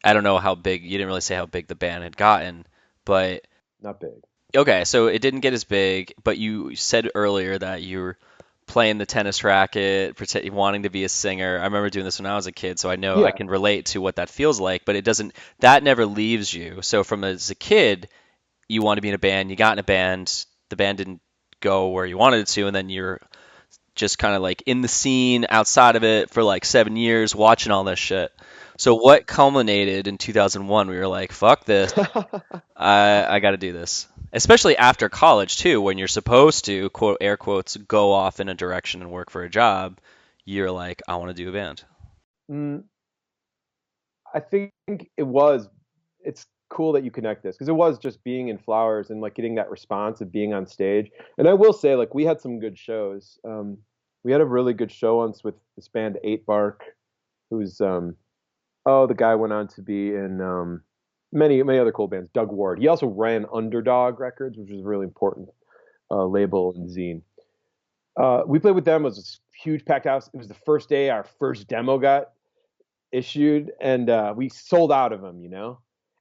I don't know how big. You didn't really say how big the band had gotten, but Not big. okay, so it didn't get as big. But you said earlier that you were playing the tennis racket, wanting to be a singer. I remember doing this when I was a kid, so I know I Yeah. can relate to what that feels like. But it doesn't. That never leaves you. So from as a kid you want to be in a band, you got in a band, the band didn't go where you wanted it to, and then you're just kind of like in the scene outside of it for like 7 years watching all this shit. So what culminated in 2001 where you're like, fuck this, I got to do this? Especially after college too, when you're supposed to, quote, air quotes, go off in a direction and work for a job, you're like, I want to do a band. Mm, I think it's cool that you connect this because it was just being in Flowers and like getting that response of being on stage. And I will say, like, we had some good shows. We had a really good show once with this band Eight Bark, who's the guy went on to be in many other cool bands. Doug Ward. He also ran Underdog Records, which was a really important label and zine. We played with them. It was this huge packed house. It was the first day our first demo got issued, and we sold out of them, you know.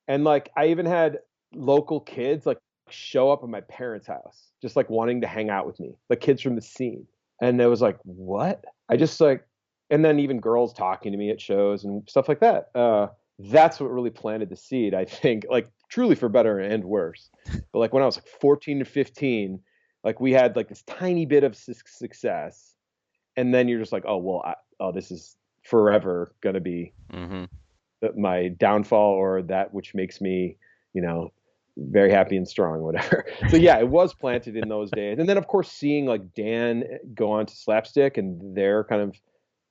And like I even had local kids like show up at my parents' house, just like wanting to hang out with me, like kids from the scene. And it was like, what? I just like, and then even girls talking to me at shows and stuff like that. That's what really planted the seed, I think, like truly for better and worse. But like when I was like 14 to 15, like we had like this tiny bit of success. And then you're just like, oh, well, this is forever going to be Mm-hmm. my downfall or that which makes me, you know, very happy and strong, whatever. So yeah, it was planted in those days. And then of course seeing like Dan go on to Slapstick and their kind of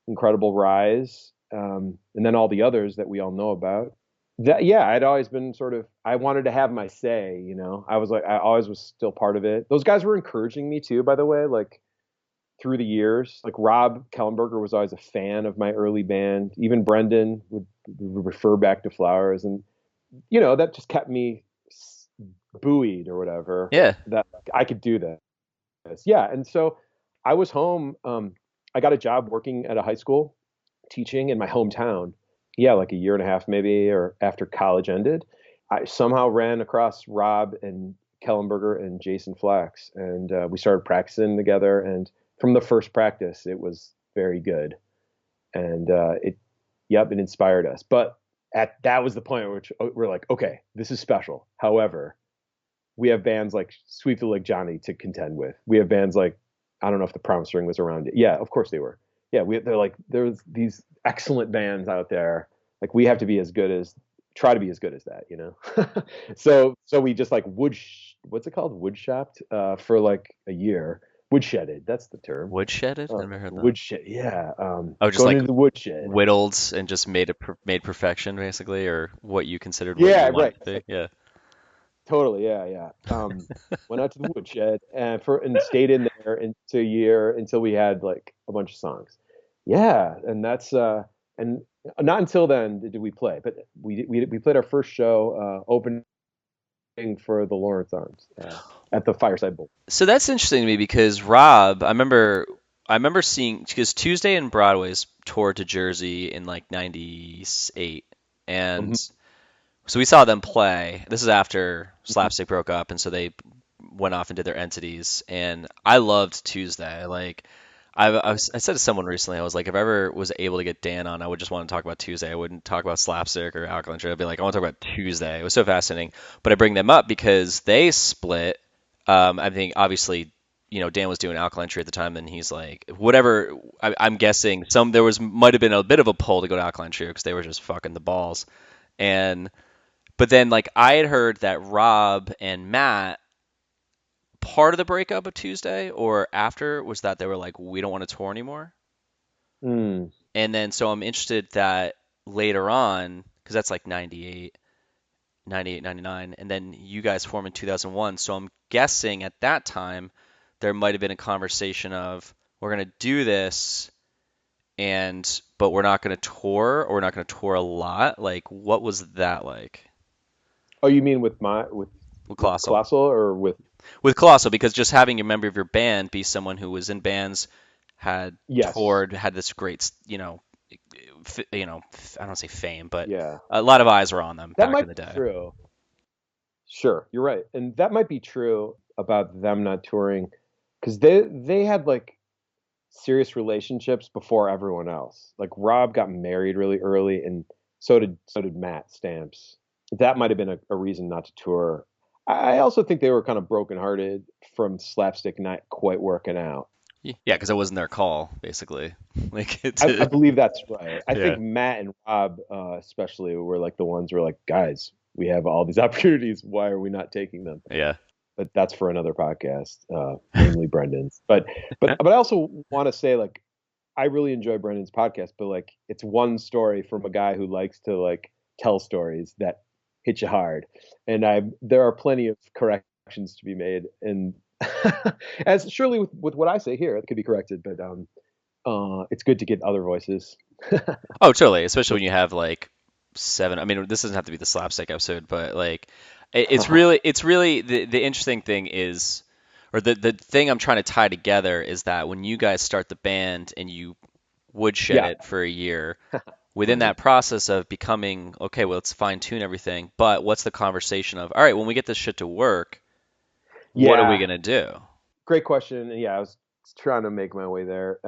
incredible rise, and then all the others that we all know about. That yeah, I'd always been sort of I wanted to have my say, you know. I was like I always was still part of it. Those guys were encouraging me too, by the way, like through the years. Like Rob Kellenberger was always a fan of my early band. Even Brendan would refer back to Flowers, and you know that just kept me buoyed or whatever. Yeah. That I could do this. Yeah, and so I was home. I got a job working at a high school, teaching in my hometown. Yeah, like a year and a half maybe, or after college ended. I somehow ran across Rob and Kellenberger and Jason Flax, and we started practicing together. And from the first practice, it was very good, and it inspired us. But that was the point at which we're like, okay, this is special. However, we have bands like Sweep the Leg Johnny to contend with. We have bands like, I don't know if the Promise Ring was around it. Yeah, of course they were. Yeah, they're like, there's these excellent bands out there. Like we have to be try to be as good as that, you know? So we just like what's it called? Wood shopped for like a year. Woodshedded, that's the term. Woodshedded? I've never heard that. Woodshed, yeah. Oh, just Going like into the woodshed. whittled and just made perfection, basically, or what you considered what Yeah, you wanted right. to be. Yeah. Totally, yeah. Went out to the woodshed and stayed in there into a year until we had like a bunch of songs. Yeah, and that's and not until then did we play, but we played our first show opening for the Lawrence Arms at the Fireside Bowl. So that's interesting to me because Rob, I remember seeing because Tuesday and Broadway's toured to Jersey in like '98, and Mhm. so we saw them play. This is after Slapstick broke up, and so they went off and did their entities. And I loved Tuesday. Like I said to someone recently, I was like, if I ever was able to get Dan on, I would just want to talk about Tuesday. I wouldn't talk about Slapstick or Alkaline Trio. I'd be like, I want to talk about Tuesday. It was so fascinating. But I bring them up because they split. I think obviously, Dan was doing Alkaline Trio at the time, and he's like, whatever. I'm guessing might have been a bit of a pull to go to Alkaline Trio because they were just fucking the balls. And but then like I had heard that Rob and Matt part of the breakup of Tuesday or after was that they were like, we don't want to tour anymore. Mm. And then so I'm interested that later on, because that's like 98, 99, and then you guys form in 2001. So I'm guessing at that time there might have been a conversation of we're going to do this but we're not going to tour or we're not going to tour a lot. Like what was that like? Oh, you mean with Colossal. Colossal or with Colossal, because just having a member of your band be someone who was in bands, had yes. toured, had this great, I don't want to say fame, but Yeah. a lot of eyes were on them That back might in the day. be true. Sure, you're right, and that might be true about them not touring because they had like serious relationships before everyone else. Like Rob got married really early, and so did Matt Stamps. That might have been a reason not to tour. I also think they were kind of brokenhearted from Slapstick not quite working out. Yeah, because it wasn't their call, basically. Like I believe that's right. I Yeah. think Matt and Rob, especially, were like the ones who were like, guys, we have all these opportunities. Why are we not taking them? Yeah. But that's for another podcast, namely Brendan's. But I also want to say, like, I really enjoy Brendan's podcast, but like, it's one story from a guy who likes to like tell stories that hit you hard, and there are plenty of corrections to be made, and as surely with what I say here, it could be corrected, but it's good to get other voices. Oh, totally. Especially when you have like 7. I mean, this doesn't have to be the Slapstick episode, but like, it's really the interesting thing is, or the thing I'm trying to tie together is that when you guys start the band and you woodshed Yeah. it for a year, within that process of becoming, okay, well, let's fine tune everything, but what's the conversation of, all right, when we get this shit to work, what are we Yeah, gonna do? great question. Yeah, I was trying to make my way there.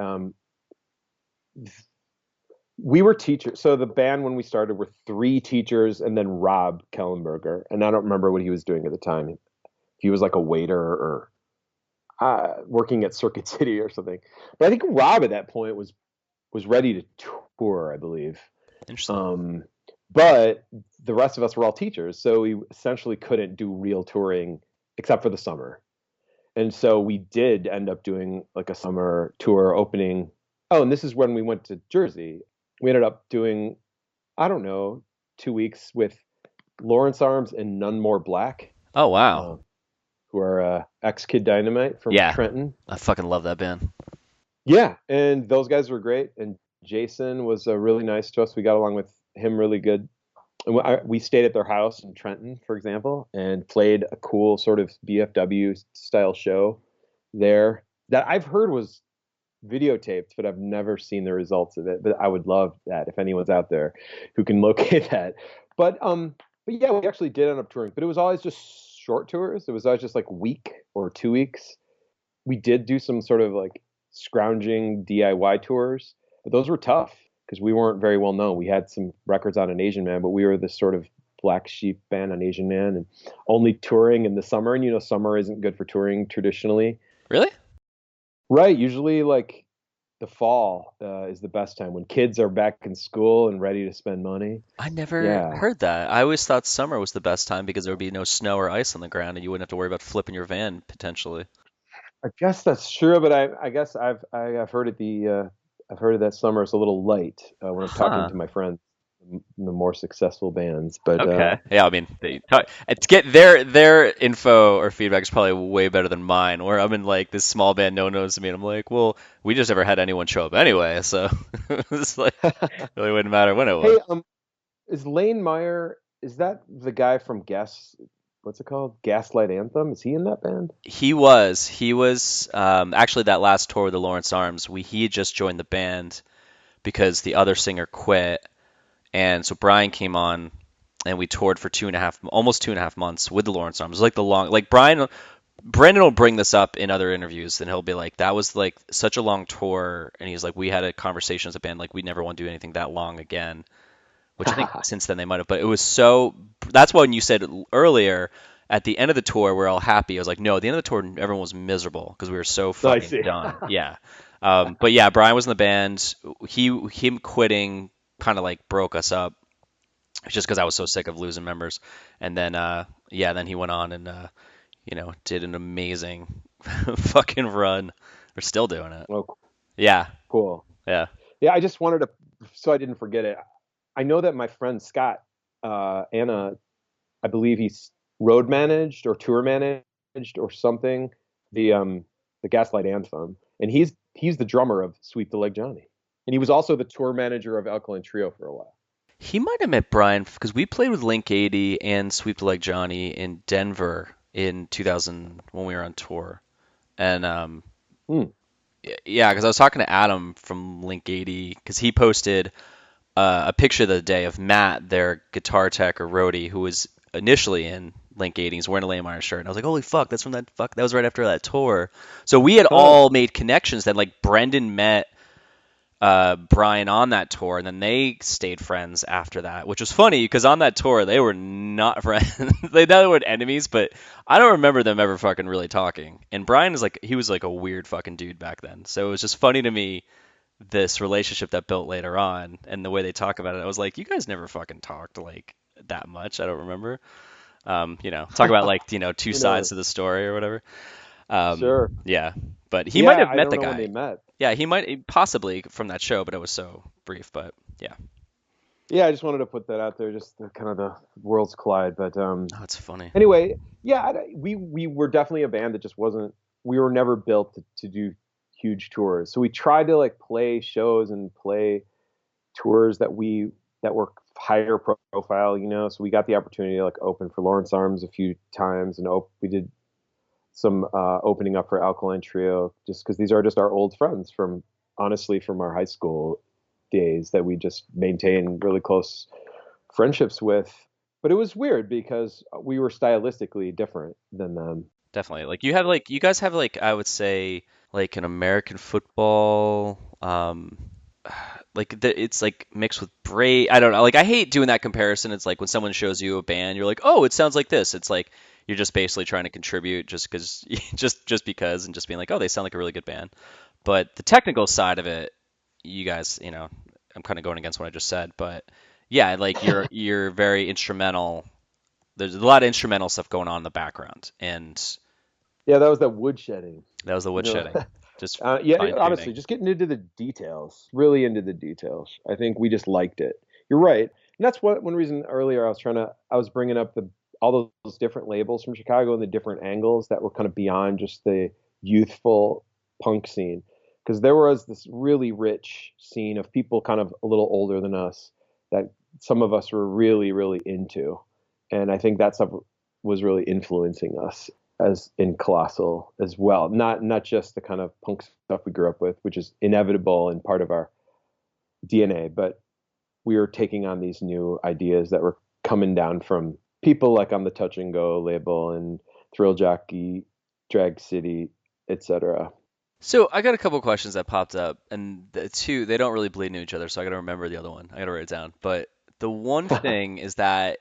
We were teachers. So the band when we started were three teachers and then Rob Kellenberger. And I don't remember what he was doing at the time. He was like a waiter or working at Circuit City or something. But I think Rob at that point was ready to tour, I believe. Interesting. Um, but the rest of us were all teachers, so we essentially couldn't do real touring except for the summer. And so we did end up doing like a summer tour opening. Oh, and this is when we went to Jersey. We ended up doing, I don't know, 2 weeks with Lawrence Arms and None More Black, Oh wow. uh, who are ex Kid Dynamite from Yeah, Trenton. I fucking love that band. Yeah, and those guys were great. And Jason was really nice to us. We got along with him really good. And we stayed at their house in Trenton, for example, and played a cool sort of BFW style show there that I've heard was videotaped, but I've never seen the results of it. But I would love that if anyone's out there who can locate that. But yeah, we actually did end up touring, but it was always just short tours. It was always just like week or 2 weeks. We did do some sort of like scrounging DIY tours, but those were tough because we weren't very well known. We had some records on An Asian Man, but we were this sort of black sheep band on Asian Man and only touring in the summer. And summer isn't good for touring traditionally. Really? Right. Usually, like the fall is the best time when kids are back in school and ready to spend money. I never Yeah. heard that. I always thought summer was the best time because there would be no snow or ice on the ground and you wouldn't have to worry about flipping your van potentially. I guess that's true, but I guess I've heard I've heard of that summer is a little light when I'm talking Huh. to my friends, the more successful bands. But Okay. Yeah, I mean, to get their info or feedback is probably way better than mine. Where I'm in like this small band, no one knows me, and I'm like, well, we just never had anyone show up anyway, so it's like really wouldn't matter when it was. hey, is Lane Meyer? Is that the guy from What's it called? Gaslight Anthem? Is he in that band? He was actually that last tour with the Lawrence Arms. He had just joined the band because the other singer quit, and so Brian came on, and we toured for almost 2.5 months with the Lawrence Arms. It was like like Brandon will bring this up in other interviews, and he'll be like, "That was like such a long tour," and he's like, "We had a conversation as a band, like we never want to do anything that long again." Which I think since then they might have, but it was so. That's when you said earlier at the end of the tour we're all happy. I was like, no, at the end of the tour everyone was miserable because we were so I fucking see. done. Yeah. But yeah, Brian was in the band. Him quitting kind of like broke us up. It's just because I was so sick of losing members. And then yeah, then he went on and did an amazing fucking run. We're still doing it. Well, Yeah. cool. Yeah. Yeah, I just wanted to, so I didn't forget it. I know that my friend Scott Anna, I believe he's road managed or tour managed or something, the Gaslight Anthem, and he's the drummer of Sweep the Leg Johnny, and he was also the tour manager of Alkaline Trio for a while. He might have met Brian because we played with Link 80 and Sweep the Leg Johnny in Denver in 2000 when we were on tour. And Hmm. yeah, because I was talking to Adam from Link 80 because he posted a picture the other day of Matt, their guitar tech or roadie, who was initially in Link 80. He's wearing a Lame Iron shirt. And I was like, holy fuck, that's from that was right after that tour. So we had Huh. all made connections that like Brendan met Brian on that tour, and then they stayed friends after that, which was funny because on that tour they were not friends. They were enemies, but I don't remember them ever fucking really talking. And Brian is like he was like a weird fucking dude back then, so it was just funny to me this relationship that built later on and the way they talk about it. I was like, you guys never fucking talked like that much. I don't remember. Talk about like two Who knows? sides to the story or whatever. Sure. Yeah, but he might Yeah, have I met don't the know when guy. they met. Yeah, he might possibly from that show, but it was so brief. But yeah, Yeah, I just wanted to put that out there, just kind of the worlds collide. But oh, it's funny. anyway, yeah, we were definitely a band that just wasn't. We were never built to do huge tours, so we tried to like play shows and play tours that were higher profile, So we got the opportunity to like open for Lawrence Arms a few times, and we did some opening up for Alkaline Trio, just because these are just our old friends from honestly from our high school days that we just maintain really close friendships with. But it was weird because we were stylistically different than them. definitely. Like you guys have like I would say like an American football like it's like mixed with braid. I don't know. Like I hate doing that comparison. It's like when someone shows you a band, you're like, "Oh, it sounds like this." It's like you're just basically trying to contribute just because just because and just being like, "Oh, they sound like a really good band." But the technical side of it, you guys, I'm kind of going against what I just said, but yeah, like you're very instrumental. There's a lot of instrumental stuff going on in the background, and Yeah, that was that woodshedding. that was the You know, woodshedding, just yeah, fine honestly, tuning. just getting into the details, really into the details. I think we just liked it. You're right, and that's one reason earlier I was bringing up the all those different labels from Chicago and the different angles that were kind of beyond just the youthful punk scene, because there was this really rich scene of people kind of a little older than us that some of us were really really into, and I think that stuff was really influencing us as in Colossal as well. Not just the kind of punk stuff we grew up with, which is inevitable and part of our DNA, but we were taking on these new ideas that were coming down from people like on the Touch and Go label and Thrill Jockey, Drag City, etc. So I got a couple questions that popped up, and the two they don't really bleed into each other, so I got to remember the other one. I got to write it down. But the one thing is that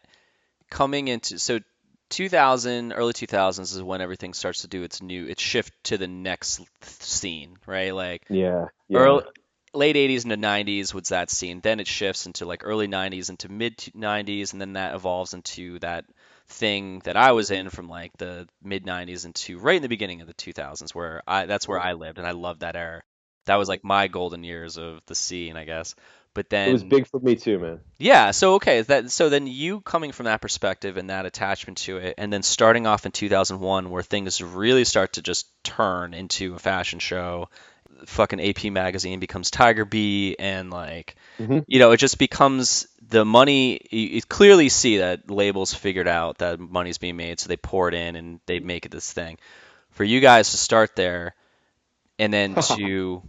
coming into 2000 early 2000s is when everything starts to do its shift to the next scene, right? Like Yeah, yeah. early late 80s into 90s was that scene. Then it shifts into like early 90s into mid 90s, and then that evolves into that thing that I was in from like the mid 90s into right in the beginning of the 2000s, where that's where I lived, and I loved that era. That was like my golden years of the scene, I guess. But It was then big for me too, man. yeah, so okay, so then you coming from that perspective and that attachment to it, and then starting off in 2001 where things really start to just turn into a fashion show, fucking AP magazine becomes Tiger Bee, and like, Hmm. it just becomes the money. You clearly see that labels figured out that money's being made, so they pour it in and they make it this thing. For you guys to start there and then to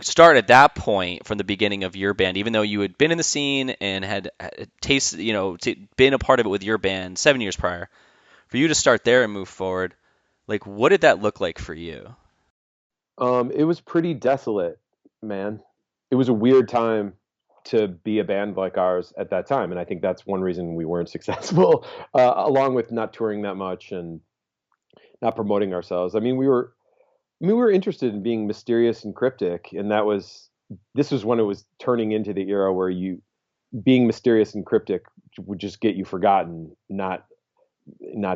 start at that point from the beginning of your band, even though you had been in the scene and had tasted, been a part of it with your band 7 years prior, for you to start there and move forward, like what did that look like for you? It was pretty desolate, man. It was a weird time to be a band like ours at that time, and I think that's one reason we weren't successful, along with not touring that much and not promoting ourselves. We were interested in being mysterious and cryptic, and this was when it was turning into the era where you being mysterious and cryptic would just get you forgotten, not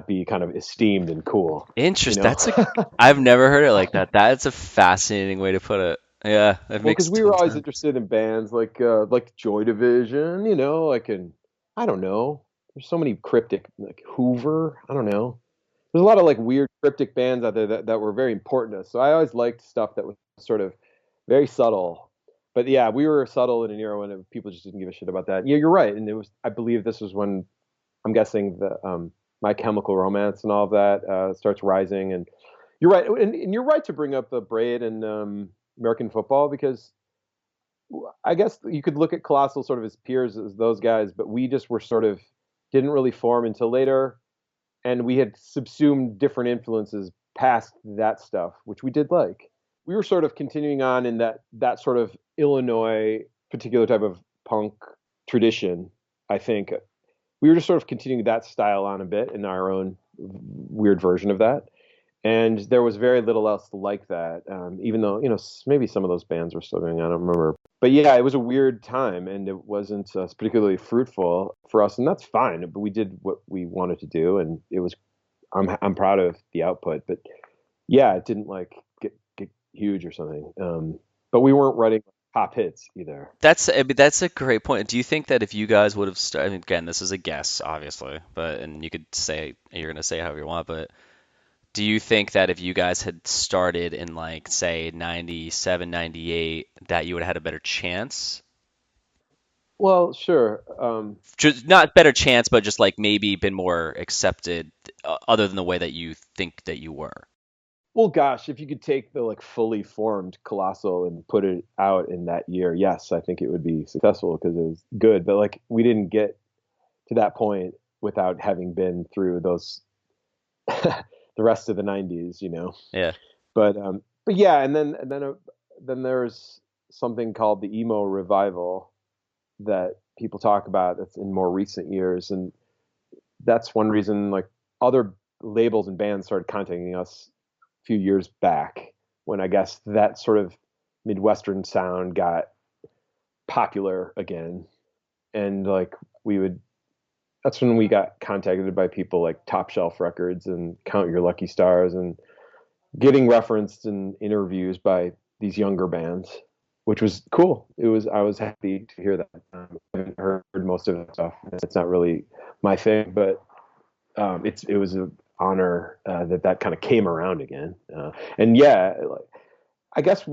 be kind of esteemed and cool, you Interest. know. I've never heard it like that. That's a fascinating way to put it. Yeah, that Well, makes because we were total always sense. interested in bands like Joy Division, I don't know. There's so many cryptic like Hoover. I don't know. There's a lot of like weird cryptic bands out there that were very important to us. So I always liked stuff that was sort of very subtle. But yeah, we were subtle in an era when people just didn't give a shit about that. Yeah, you're right. And I believe this was when I'm guessing the My Chemical Romance and all of that starts rising. And you're right. And you're right to bring up the Braid and American football because I guess you could look at Colossal sort of as peers as those guys, but we just were sort of didn't really form until later, and we had subsumed different influences past that stuff, which we did like. We were sort of continuing on in that sort of Illinois particular type of punk tradition. I think we were just sort of continuing that style on a bit in our own weird version of that. And there was very little else like that, even though maybe some of those bands were still going on. I don't remember, but yeah, it was a weird time, and it wasn't particularly fruitful for us, and that's fine. But we did what we wanted to do, and it was. I'm proud of the output, but yeah, it didn't like get huge or something. But we weren't writing pop hits either. I mean, that's a great point. Do you think that if you guys would have started, I mean, again, this is a guess, obviously, but and you could say you're gonna say however you want, but do you think that if you guys had started in like say 97, 98, that you would have had a better chance? Well, sure. Just not better chance, but just like maybe been more accepted, other than the way that you think that you were. Well, gosh, if you could take the like fully formed Colossal and put it out in that year, yes, I think it would be successful because it was good. But like we didn't get to that point without having been through those the rest of the '90s, you know. Yeah. But yeah, then there's something called the emo revival that people talk about that's in more recent years, and that's one reason like other labels and bands started contacting us a few years back when I guess that sort of Midwestern sound got popular again. And like we would that's when we got contacted by people like Top Shelf Records and Count Your Lucky Stars and getting referenced in interviews by these younger bands, which was cool. I was happy to hear that. I haven't heard most of the stuff. It's not really my thing, but it was an honor that kind of came around again. And yeah, like, I guess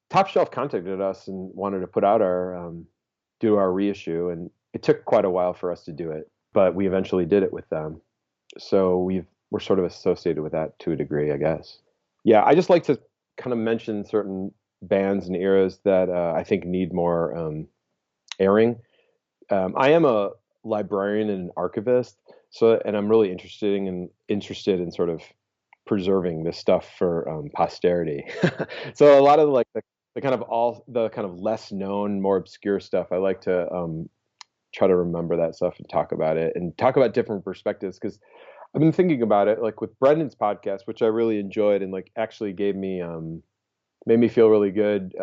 Top Shelf contacted us and wanted to put out do our reissue, and it took quite a while for us to do it, but we eventually did it with them. So we're sort of associated with that to a degree, I guess. Yeah, I just like to kind of mention certain bands and eras that I think need more airing. I am a librarian and an archivist, and I'm really interested in sort of preserving this stuff for posterity. So a lot of like the kind of less known, more obscure stuff, I like to try to remember that stuff and talk about it and talk about different perspectives because I've been thinking about it like with Brendan's podcast, which I really enjoyed and like actually made me feel really good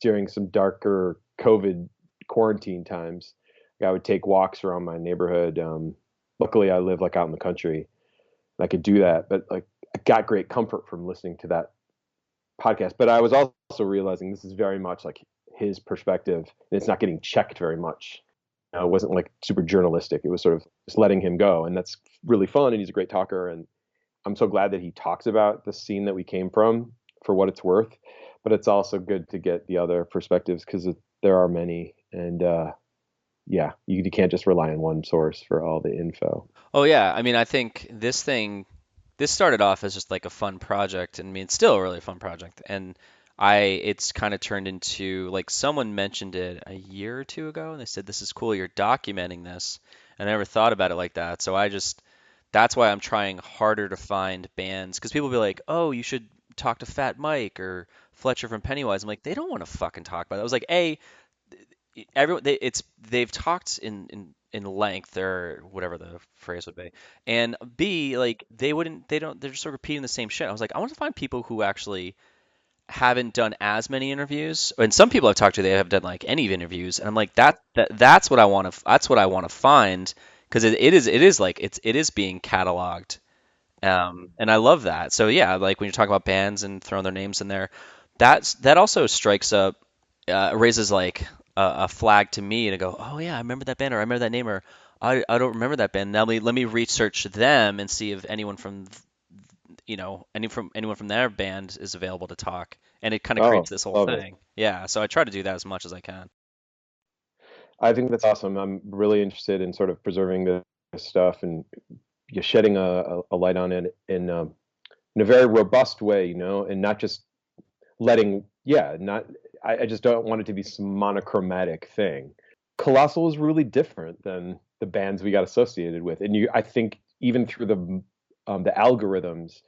during some darker COVID quarantine times. Like, I would take walks around my neighborhood. Luckily, I live like out in the country, and I could do that. But like, I got great comfort from listening to that podcast. But I was also realizing this is very much like his perspective, and it's not getting checked very much. It wasn't like super journalistic. It was sort of just letting him go, and that's really fun. And he's a great talker, and I'm so glad that he talks about the scene that we came from for what it's worth. But it's also good to get the other perspectives because there are many, and yeah, you can't just rely on one source for all the info. Oh yeah, I mean, I think this started off as just like a fun project, and I mean, it's still a really fun project, and it's kind of turned into like someone mentioned it a year or two ago, and they said, "This is cool, you're documenting this," and I never thought about it like that, so that's why I'm trying harder to find bands, because people be like, "Oh, you should talk to Fat Mike or Fletcher from Pennywise." I'm like, they don't want to fucking talk about it. I was like, they've talked in length or whatever the phrase would be, and B, like they're just sort of repeating the same shit. I was like, I want to find people who actually haven't done as many interviews, and some people I've talked to, they haven't done like any interviews, and I'm like, that's what I want to find, because it is like it is being cataloged, and I love that. So yeah, like when you talk about bands and throwing their names in there, that also strikes up, raises like a flag to me to go, oh yeah, I remember that band, or I remember that name, or I don't remember that band. Now let me research them and see if anyone from anyone from their band is available to talk, and it kind of Oh, creates this whole love it. thing. Yeah, so I try to do that as much as I can. I think that's awesome. I'm really interested in sort of preserving this stuff and you're shedding a light on it in a very robust way, you know, and not just letting, yeah, not, I just don't want it to be some monochromatic thing. Colossal is really different than the bands we got associated with. And I think even through the algorithms,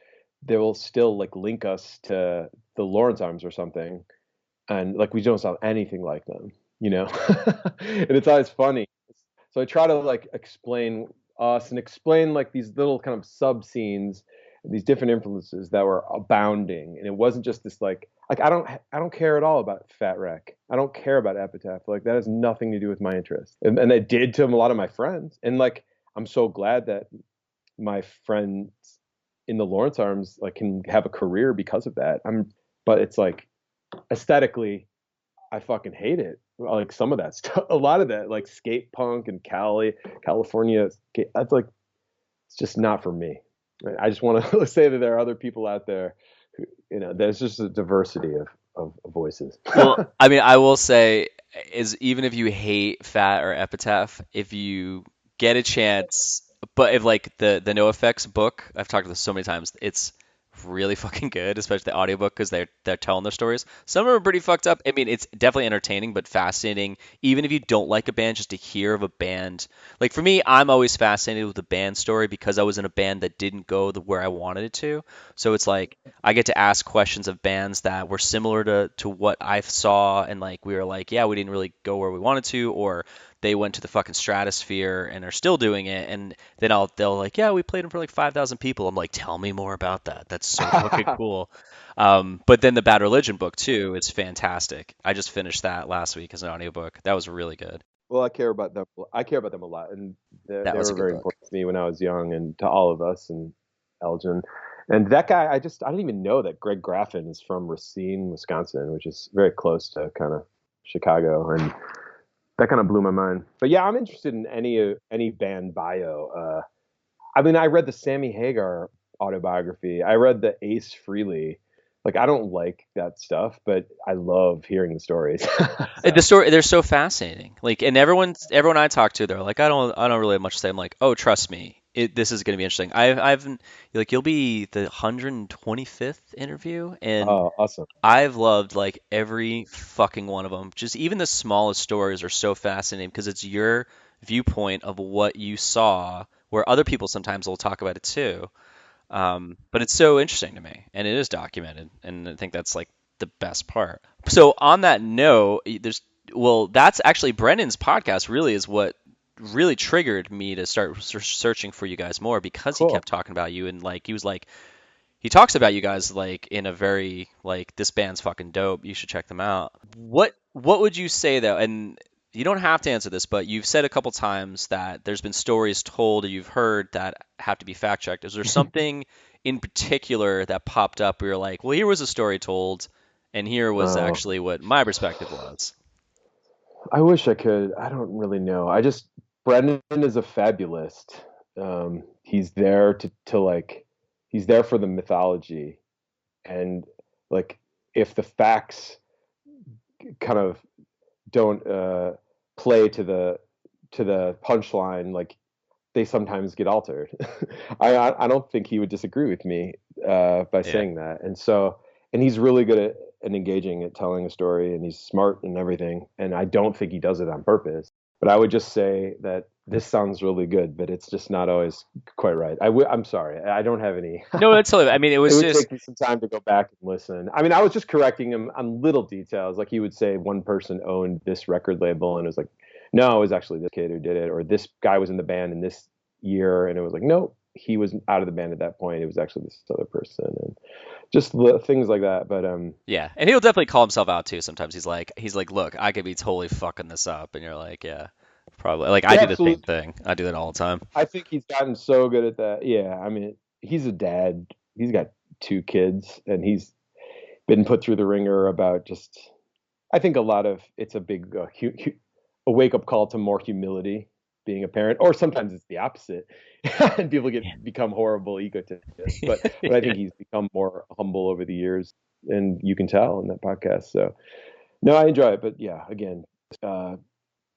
they will still like link us to the Lawrence Arms or something. And like, we don't sound anything like them, you know? And it's always funny. So I try to like explain us and explain like these little kind of sub scenes, these different influences that were abounding. And it wasn't just this like I don't care at all about Fat Wreck. I don't care about Epitaph. Like that has nothing to do with my interest. And it did to a lot of my friends. And like I'm so glad that my friends in the Lawrence Arms like can have a career because of that. But it's like aesthetically I fucking hate it. Like some of that stuff, a lot of that, like skate punk and California, that's like, it's just not for me. I just want to say that there are other people out there who, there's just a diversity of voices. Well, I mean, I will say is even if you hate Fat or Epitaph, if you get a chance, but if like the NoFX book, I've talked about this so many times, it's really fucking good, especially the audiobook because they're telling their stories. Some of them are pretty fucked up. I mean, it's definitely entertaining but fascinating. Even if you don't like a band, just to hear of a band. Like for me, I'm always fascinated with the band story because I was in a band that didn't go where I wanted it to. So it's like I get to ask questions of bands that were similar to what I saw, and like we were like, yeah, we didn't really go where we wanted to, or they went to the fucking stratosphere and are still doing it. And then they'll like, yeah, we played them for like 5,000 people. I'm like, tell me more about that. That's so fucking cool. But then the Bad Religion book too is fantastic. I just finished that last week as an audiobook. That was really good. Well, I care about them. I care about them a lot, and That they was a were good very book. important to me when I was young, and to all of us, and Elgin. And that guy, I didn't even know that Greg Graffin is from Racine, Wisconsin, which is very close to kind of Chicago, and that kind of blew my mind. But yeah, I'm interested in any band bio. I mean, I read the Sammy Hagar autobiography. I read the Ace Frehley. Like, I don't like that stuff, but I love hearing the stories. The So, story, they're so fascinating. Like, and everyone I talk to, they're like, I don't really have much to say. I'm like, oh, trust me, this is going to be interesting. I've like, you'll be the 125th interview, and oh, awesome. I've loved like every fucking one of them. Just even the smallest stories are so fascinating because it's your viewpoint of what you saw, where other people sometimes will talk about it too. But it's so interesting to me, and it is documented, and I think that's like the best part. So on that note, that's actually Brendan's podcast. Really, is what really triggered me to start searching for you guys more because he Cool. kept talking about you, and like he was like he talks about you guys like in a very like this band's fucking dope. You should check them out. What would you say though? And you don't have to answer this, but you've said a couple times that there's been stories told or you've heard that have to be fact checked. Is there something in particular that popped up where you're like, well, here was a story told, and here was Oh, actually what my perspective was? I wish I could. I don't really know. Brendan is a fabulist. He's there to like, he's there for the mythology, and like, if the facts kind of don't play to the punchline, like they sometimes get altered. I don't think he would disagree with me by Yeah. saying that. And so, and he's really good at engaging at telling a story, and he's smart and everything. And I don't think he does it on purpose. But I would just say that this sounds really good, but it's just not always quite right. I'm sorry, I don't have any. No, that's totally. I mean, it It was would just take me some time to go back and listen. I mean, I was just correcting him on little details. Like he would say one person owned this record label, and it was like, no, it was actually this kid who did it, or this guy was in the band in this year, and it was like, no, he was out of the band at that point. It was actually this other person, and just things like that. But yeah, and he'll definitely call himself out too. Sometimes he's like, look, I could be totally fucking this up, and you're like, yeah, probably. Like I yeah, do the same absolutely. thing. I do that all the time. I think he's gotten so good at that. Yeah, I mean, he's a dad. He's got two kids, and he's been put through the ringer about just. I think a lot of it's a big a wake up call to more humility being a parent, or sometimes it's the opposite, and people become horrible egotists. But I think he's become more humble over the years, and you can tell in that podcast. So no, I enjoy it, but yeah, again, uh,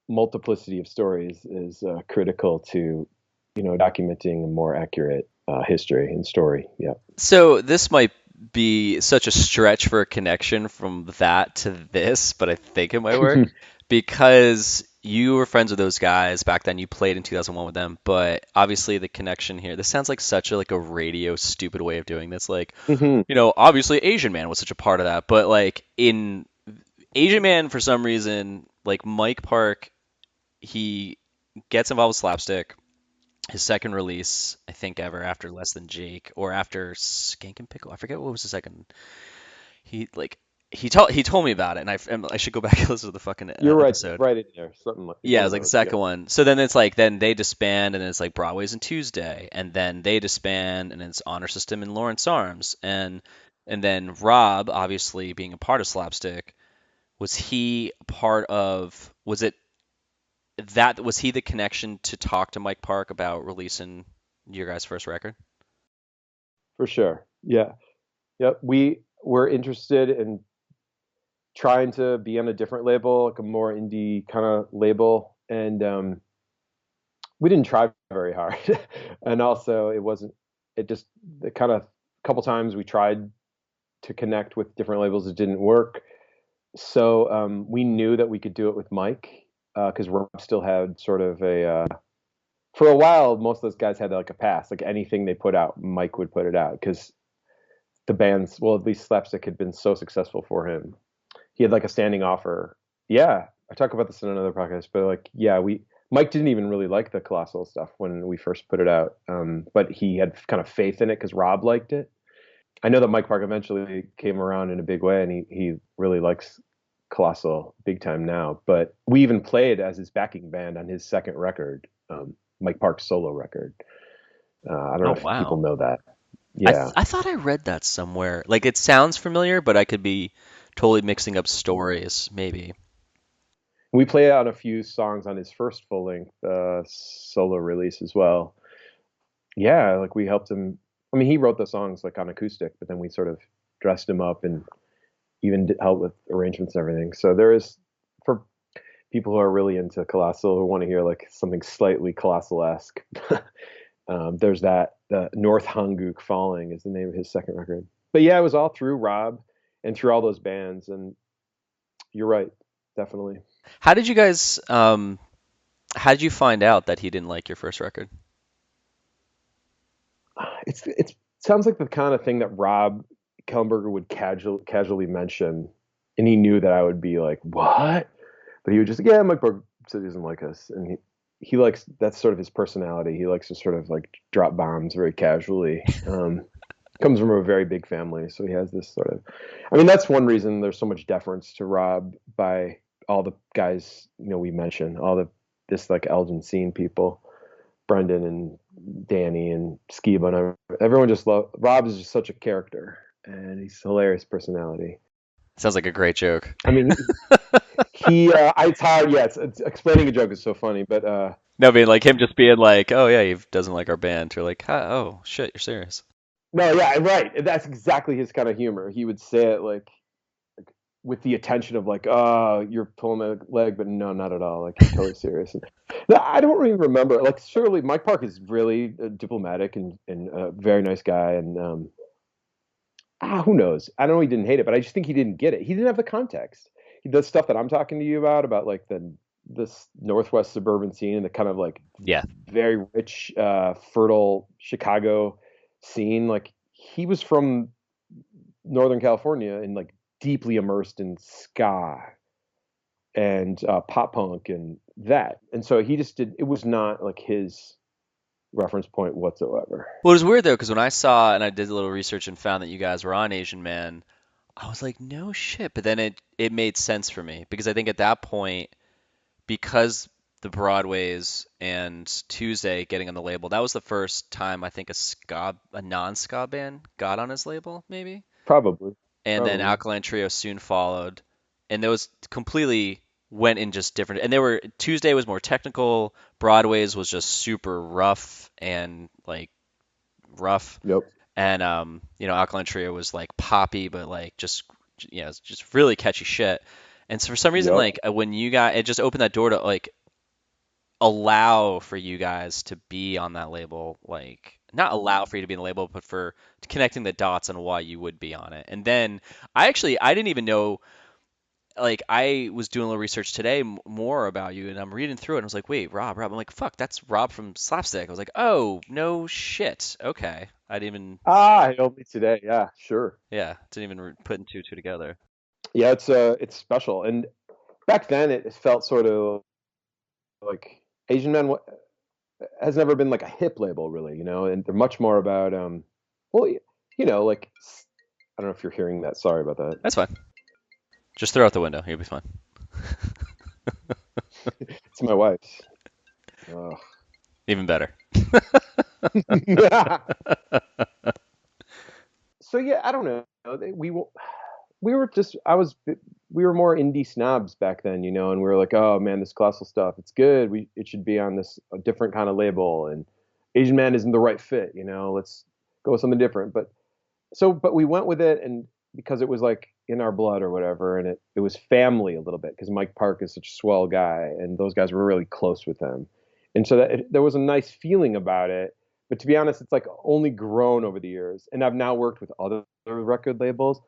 multiplicity of stories is critical to documenting a more accurate history and story. Yeah, So this might be such a stretch for a connection from that to this, but I think it might work because you were friends with those guys back then. You played in 2001 with them, but obviously the connection here. This sounds like such a like a radio stupid way of doing this. Like, hmm obviously Asian Man was such a part of that, but like in Asian Man for some reason, like Mike Park, he gets involved with slapstick. His second release, I think, ever after Less Than Jake or after Skank and Pickle. I forget what was the second. He like he told me about it, and I should go back and listen to the fucking you're right, episode. right in there. Something like Yeah, it one was of like the those. Yeah, second one. So then it's like then they disband, and then it's like Broadway's and Tuesday, and then they disband, and it's Honor System and Lawrence Arms, and then Rob, obviously being a part of Slapstick, was he part of? Was he the connection to talk to Mike Park about releasing your guys' first record? for sure. Yeah, yep. We were interested in trying to be on a different label, like a more indie kind of label, and we didn't try very hard. And also, it wasn't. It just it kind of couple times we tried to connect with different labels. It didn't work. So we knew that we could do it with Mike because Rob still had sort of for a while, most of those guys had like a pass. Like anything they put out, Mike would put it out because the bands, well, at least Slapstick had been so successful for him. He had like a standing offer. Yeah, I talk about this in another podcast, but like, yeah, Mike didn't even really like the Colossal stuff when we first put it out, but he had kind of faith in it because Rob liked it. I know that Mike Park eventually came around in a big way, and he really likes Colossal big time now. But we even played as his backing band on his second record, Mike Park's solo record. I don't know Oh, if people wow. know that. I Yeah, I thought I read that somewhere. Like it sounds familiar, but I could be totally mixing up stories, maybe. we played out a few songs on his first full length solo release as well. Yeah, like we helped him. I mean, he wrote the songs like on acoustic, but then we sort of dressed him up and even helped with arrangements and everything. So there is for people who are really into Colossal who want to hear like something slightly Colossal-esque. There's that. The North Hanguk Falling is the name of his second record. But yeah, it was all through Rob and through all those bands. And you're right, definitely. How did you guys how did you find out that he didn't like your first record? It sounds like the kind of thing that Rob Kellenberger would casually mention, and he knew that I would be like, "What?" But he would just, "Yeah, Mike Berg said he doesn't like us," and he likes that's sort of his personality. He likes to sort of like drop bombs very casually. Comes from a very big family, so he has this sort of. I mean, that's one reason there's so much deference to Rob by all the guys we mentioned, all the this like Elgin Scene people. Brendan and Danny and Skiba and everyone just love Rob is just such a character and he's a hilarious personality. Sounds like a great joke. I mean, it's hard. Yeah, it's explaining a joke is so funny, but No, I mean like him just being like, "Oh yeah, he doesn't like our band." Or like, "Huh, oh shit, you're serious." no, yeah, right. That's exactly his kind of humor. He would say it like with the attention of like, oh, you're pulling my leg, but no, not at all. Like he's totally serious. And, no, I don't really remember. Like, surely Mike Park is really diplomatic and a very nice guy, and who knows? I don't know. He didn't hate it, but I just think he didn't get it. He didn't have the context. The stuff that I'm talking to you about like this Northwest suburban scene and the kind of like Yeah. very rich, fertile Chicago scene. Like he was from Northern California and like deeply immersed in ska and pop punk and that. And so he just did. It was not like his reference point whatsoever. Well, it was weird though, because when I saw and I did a little research and found that you guys were on Asian Man, I was like, no shit. But then it made sense for me because I think at that point, because the Broadways and Tuesday getting on the label, that was the first time I think a non-ska band got on his label, maybe. Probably, And then probably. Alkaline Trio soon followed, and those completely went in just different. And they were Tuesday was more technical, Broadway's was just super rough and like rough, Yep. and Alkaline Trio was like poppy, but like just really catchy shit. And so for some reason, Yep. like when you got it, just opened that door to like allow for you guys to be on that label, like not allow for you to be in the label, but for connecting the dots on why you would be on it. And then I didn't even know. Like I was doing a little research today more about you, and I'm reading through it, and I was like, wait, Rob. I'm like, fuck, that's Rob from Slapstick. I was like, oh, no shit. Okay, I didn't even, Only today. Yeah, sure. yeah, didn't even put two together. Yeah, it's special. And back then, it felt sort of like Asian Men has never been like a hip label, really, and they're much more about well, like I don't know if you're hearing that. Sorry about that. That's fine. Just throw out the window. You'll be fine. It's my wife's. Ugh. Even better. So yeah, I don't know. We were just we were more indie snobs back then, and we were like, oh man, this Colossal stuff, it's good. It should be on this a different kind of label, and Asian Man isn't the right fit. Let's go with something different. But we went with it, and because it was like in our blood or whatever, and it was family a little bit because Mike Park is such a swell guy, and those guys were really close with him, and so there was a nice feeling about it. But to be honest, it's like only grown over the years. And I've now worked with other record labels,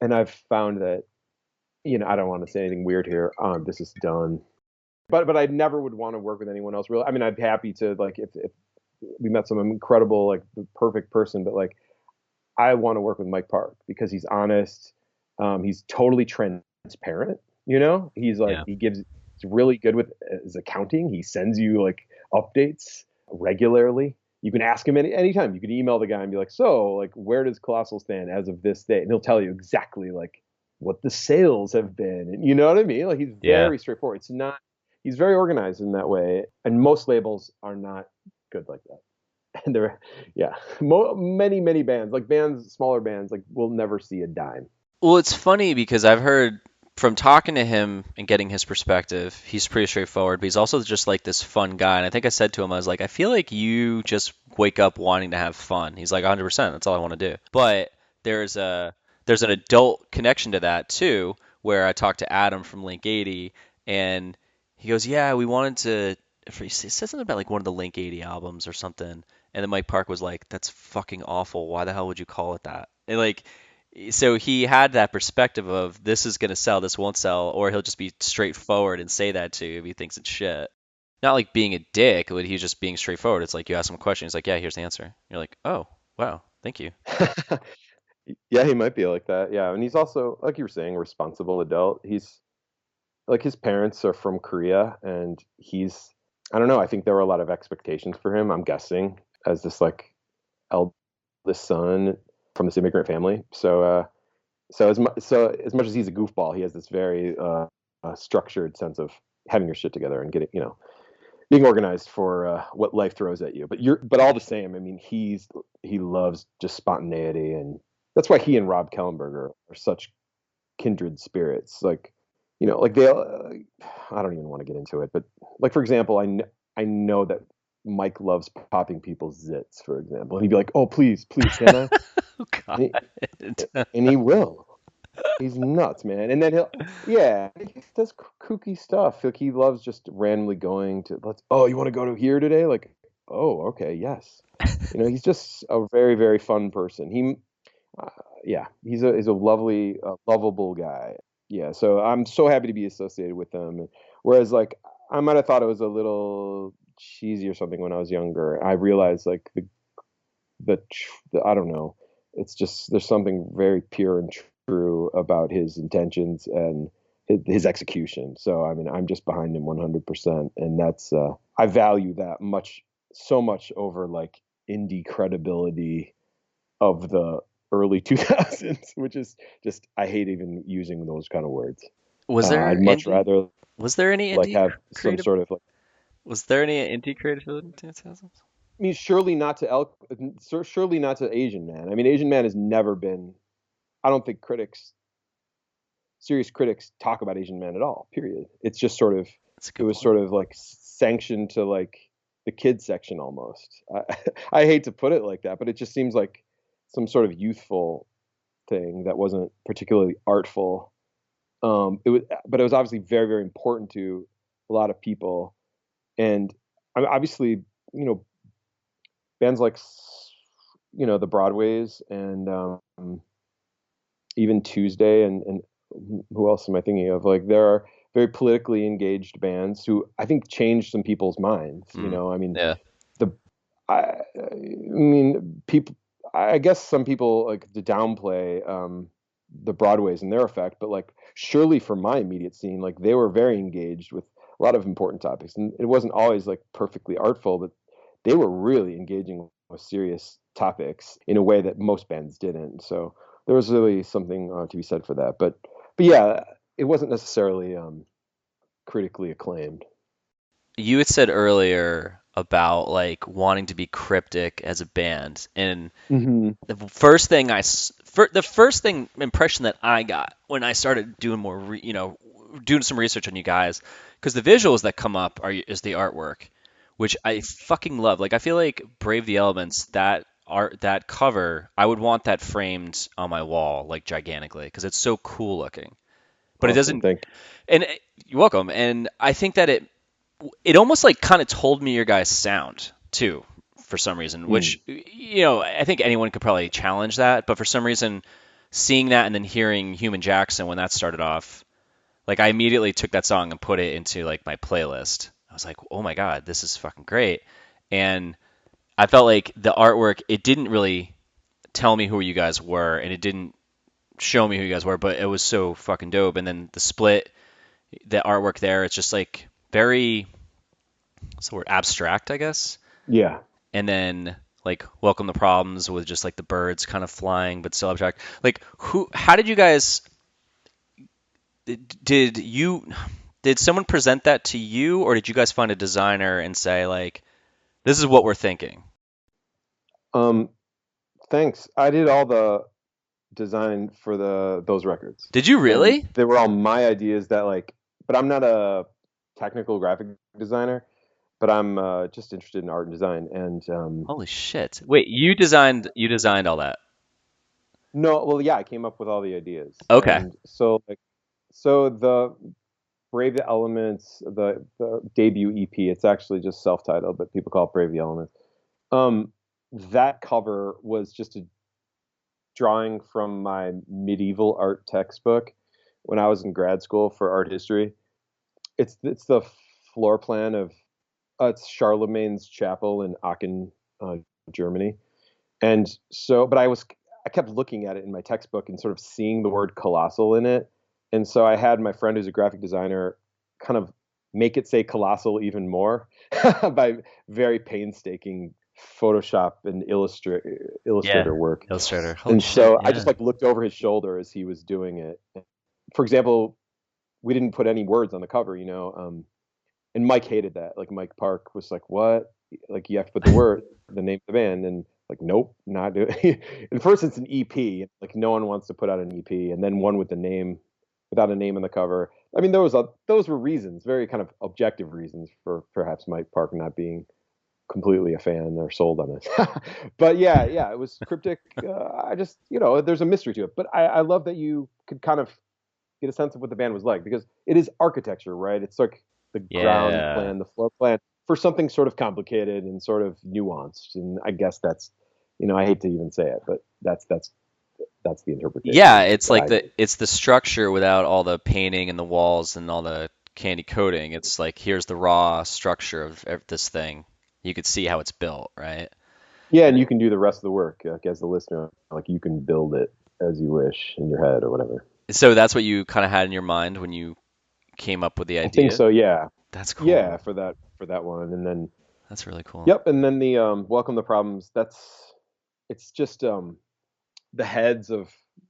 and I've found that, I don't want to say anything weird here. This is done. But I never would want to work with anyone else really. I mean, I'd be happy to, like, if we met some incredible, like, the perfect person, but like I want to work with Mike Park because he's honest. He's totally transparent. He's like, Yeah. he's really good with his accounting. He sends you like updates regularly. You can ask him anytime. You can email the guy and be like, so, like, where does Colossal stand as of this date? And he'll tell you exactly like what the sales have been. And you know what I mean? Like, he's Yeah. very straightforward. He's very organized in that way. And most labels are not good like that. And there, yeah, many bands, like smaller bands, like, will never see a dime. Well, it's funny because I've heard from talking to him and getting his perspective, he's pretty straightforward, but he's also just like this fun guy. And I think I said to him, I was like, I feel like you just wake up wanting to have fun. He's like, 100%, that's all I want to do. But there's an adult connection to that too, where I talked to Adam from Link 80, and he goes, yeah, we wanted to. He said something about like one of the Link 80 albums or something, and then Mike Park was like, "That's fucking awful. Why the hell would you call it that?" And like, so he had that perspective of this is gonna sell, this won't sell, or he'll just be straightforward and say that to you if he thinks it's shit. Not like being a dick, but he's just being straightforward. It's like you ask him a question, he's like, "Yeah, here's the answer." You're like, "Oh, wow, thank you." Yeah, he might be like that. Yeah, and he's also, like you were saying, a responsible adult. He's like, his parents are from Korea, and I don't know. I think there were a lot of expectations for him. I'm guessing as this like eldest son from this immigrant family. So as much as he's a goofball, he has this very structured sense of having your shit together and getting, being organized for what life throws at you. But all the same, I mean, he loves just spontaneity, and that's why he and Rob Kellenberger are such kindred spirits. Like, like they, I don't even want to get into it, but like, for example, I know that Mike loves popping people's zits, for example, and he'd be like, "Oh, please, please, can I?" Oh And he, God. and he will. He's nuts, man. And then yeah, he does kooky stuff. Like, he loves just randomly going to, oh, you want to go to here today? Like, oh, okay, yes. He's just a very, very fun person. Uh, yeah, he's a lovely, lovable guy. Yeah, so I'm so happy to be associated with him. Whereas, like, I might have thought it was a little cheesy or something when I was younger. I realized, like, the I don't know. It's just, there's something very pure and true about his intentions and his execution. So I mean, I'm just behind him 100%, and that's I value that so much over like indie credibility of the early 2000s, which is just, I hate even using those kind of words. Was there I'd much indie? rather Was there any like indie have some creative? sort of like, Was there any indie creativity in the 2000s? I mean, surely not to Asian Man. I mean, Asian Man has never been. I don't think serious critics talk about Asian Man at all. Period. It's just sort of, That's a it good was point. sort of like sanctioned to like the kids section almost. I hate to put it like that, but it just seems like some sort of youthful thing that wasn't particularly artful. But it was obviously very, very important to a lot of people, and obviously, you know, bands like, the Broadways, and even Tuesday, and who else am I thinking of? Like, there are very politically engaged bands who I think changed some people's minds. Mm. I mean, Yeah. the I mean, people. I guess some people like to downplay the Broadways and their effect, but like, surely for my immediate scene, like, they were very engaged with a lot of important topics, and it wasn't always like perfectly artful, but they were really engaging with serious topics in a way that most bands didn't. So there was really something to be said for that. But yeah, it wasn't necessarily critically acclaimed. You had said earlier about like wanting to be cryptic as a band, and Hmm. the first thing impression that I got when I started doing doing some research on you guys, because the visuals that come up is the artwork, which I fucking love. Like I feel like Brave the Elements, that art, that cover, I would want that framed on my wall like gigantically because it's so cool looking. But it Awesome, doesn't. thank And you're welcome. And I think that it almost like kind of told me your guys' sound too, for some reason, Mm. which, I think anyone could probably challenge that. But for some reason, seeing that and then hearing Human Jackson when that started off, like I immediately took that song and put it into like my playlist. I was like, oh my God, this is fucking great. And I felt like the artwork, it didn't really tell me who you guys were, and it didn't show me who you guys were, but it was so fucking dope. And then the split, the artwork there, it's just like very, what's the word, abstract, I guess. Yeah. And then like Welcome to Problems with just like the birds kind of flying, but still abstract. Like how did you guys, did you, did someone present that to you, or did you guys find a designer and say like, this is what we're thinking? Um, Thanks. I did all the design for those records, Did you and really? they were all my ideas. That like, but I'm not a technical graphic designer, but I'm just interested in art and design. And Holy shit. Wait, you designed all that. no, well, yeah, I came up with all the ideas, Okay. and so like, so the Brave the Elements, the debut EP, it's actually just self-titled, but people call it Brave the Elements. Um, that cover was just a drawing from my medieval art textbook when I was in grad school for art history. It's the floor plan of it's Charlemagne's chapel in Aachen, uh, Germany. And so, but I kept looking at it in my textbook and sort of seeing the word colossal in it. And so I had my friend who's a graphic designer kind of make it say colossal even more by very painstaking Photoshop and Yeah. Illustrator work. Illustrator. Holy And shit. so I Yeah. just like looked over his shoulder as he was doing it. For example, we didn't put any words on the cover, and Mike hated that. Like Mike Park was like, "What? Like you have to put the name of the band," and like, "Nope, not do it." And first, it's an EP. Like no one wants to put out an EP, and then one with the name without a name on the cover. I mean, those were reasons, very kind of objective reasons for perhaps Mike Park not being completely a fan or sold on it. But yeah, it was cryptic. I just, there's a mystery to it. But I love that you could kind of get a sense of what the band was like because it is architecture, right? It's like the ground Yeah. plan, the floor plan for something sort of complicated and sort of nuanced. And I guess that's, I hate to even say it, but that's the Yeah, interpretation it's that like I did. it's the structure without all the painting and the walls and all the candy coating. It's like here's the raw structure of this thing. You could see how it's built, right? Yeah, And and you can do the rest of the work like, as the listener. Like you can build it as you wish in your head or whatever. so that's what you kind of had in your mind when you came up with the I think idea. so. Yeah, That's yeah, cool. for that one, and then That's really cool. yep, and then the Welcome to Problems. It's just the heads of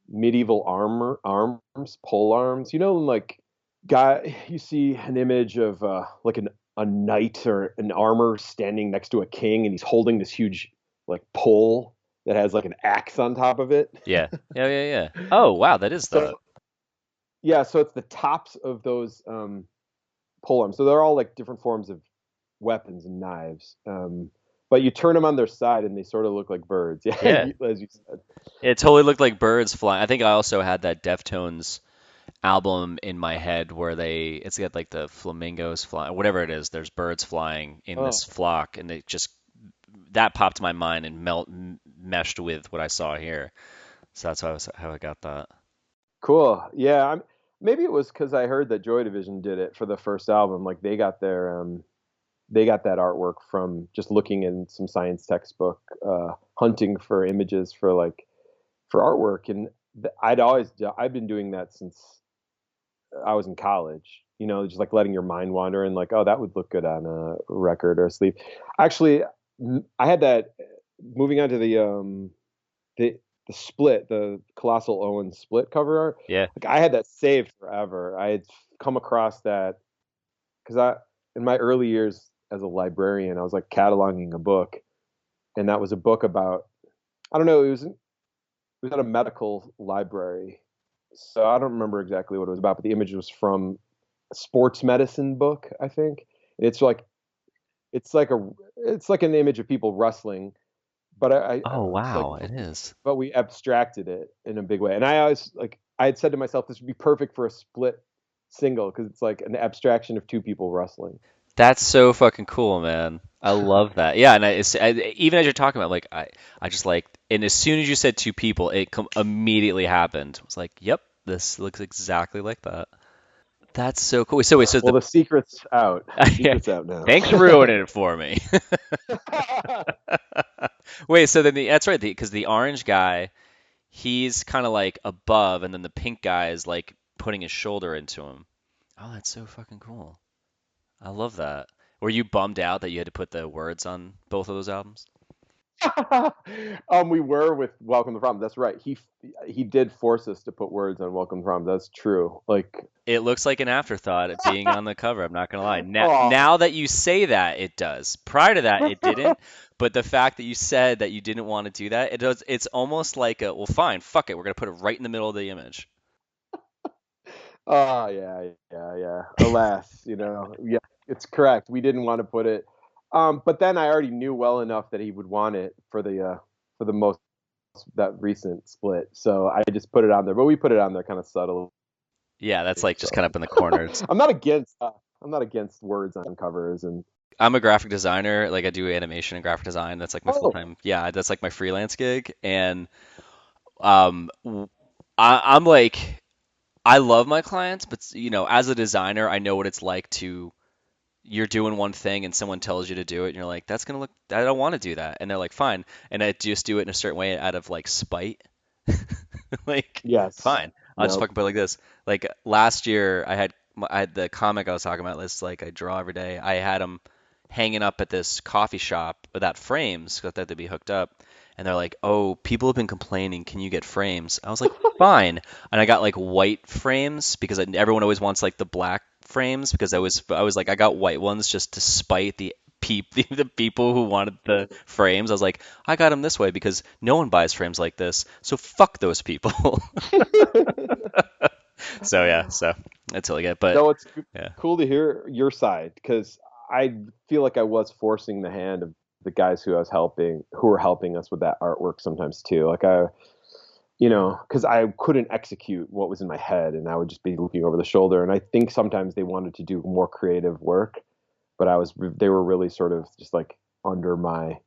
medieval arms, pole arms. Like guy, you see an image of like a knight or an armor standing next to a king, and he's holding this huge like pole that has like an axe on top of it. Yeah. Yeah, yeah, yeah. Oh, wow, that is the So yeah, so it's the tops of those pole arms. So they're all like different forms of weapons and knives. But you turn them on their side, and they sort of look like birds. Yeah, yeah. as you said. It totally looked like birds flying. I think I also had that Deftones album in my head where it's got like the flamingos flying, whatever it is. There's birds flying in Oh, this flock, and it just that popped to my mind and meshed with what I saw here. So that's how I got that. cool. Yeah, maybe it was because I heard that Joy Division did it for the first album. Like they got that artwork from just looking in some science textbook, hunting for images for artwork, and I've been doing that since I was in college. Just like letting your mind wander and like, oh, that would look good on a record or a sleeve. Actually, I had that. Moving on to the the split, the Colossal Owen split cover art. Yeah. Like I had that saved forever. I had come across that because in my early years as a librarian, I was like cataloging a book, and that was a book about I don't know. It was at a medical library, so I don't remember exactly what it was about, but the image was from a sports medicine book, I think. It's like it's like a it's like an image of people wrestling, but Oh, it's like wow, it is. but we abstracted it in a big way. And I always like I had said to myself, this would be perfect for a split single because it's like an abstraction of two people wrestling. That's so fucking cool, man. I love that. Yeah, and even as you're talking about, like, I just like, and as soon as you said two people, immediately happened. I was like, yep, this looks exactly like that. That's so cool. So wait, so Well, the the secret's out. The yeah, secret's out now. thanks for ruining it for me. Wait, so then that's right, because the orange guy, he's kind of like above, and then the pink guy is like putting his shoulder into him. Oh, that's so fucking cool. I love that. Were you bummed out that you had to put the words on both of those albums? We were with Welcome to Prom. That's right. He did force us to put words on Welcome to Prom. That's true. Like, It looks like an afterthought at being on the cover. I'm not gonna lie. oh, Now that you say that, it does. Prior to that, it didn't. But the fact that you said that you didn't want to do that, it does. It's almost like a, well, fine, fuck it. We're gonna put it right in the middle of the image. oh yeah, yeah, yeah. Alas, yeah, it's correct. We didn't want to put it. But then I already knew well enough that he would want it for the most that recent split. So I just put it on there. But we put it on there kind of subtly. Yeah, that's like just kind So of up in the corners. I'm not against words on covers and I'm a graphic designer. Like I do animation and graphic design. That's like my full oh. time. Yeah, that's like my freelance gig. And um, w- I'm like, I love my clients, but as a designer, I know what it's like to you're doing one thing and someone tells you to do it, and you're like, that's gonna look. I don't want to do that, and they're like, fine, and I just do it in a certain way out of like spite. Like, Yes. fine, I'll just Nope. fucking put it like this. Like last year, I had the comic I was talking about. This like I draw every day. I had them hanging up at this coffee shop without frames, so that they'd be hooked up. And they're like, "Oh, people have been complaining. Can you get frames?" I was like, "Fine." And I got like white frames because everyone always wants like the black frames because I was like I got white ones just to spite the people who wanted the frames. I was like, I got them this way because no one buys frames like this. So fuck those people. So yeah, so that's all I get. But No, it's yeah, cool to hear your side because I feel like I was forcing the hand of the guys who were helping us with that artwork sometimes too. Like because I couldn't execute what was in my head, and I would just be looking over the shoulder. And I think sometimes they wanted to do more creative work, but they were really sort of just like under my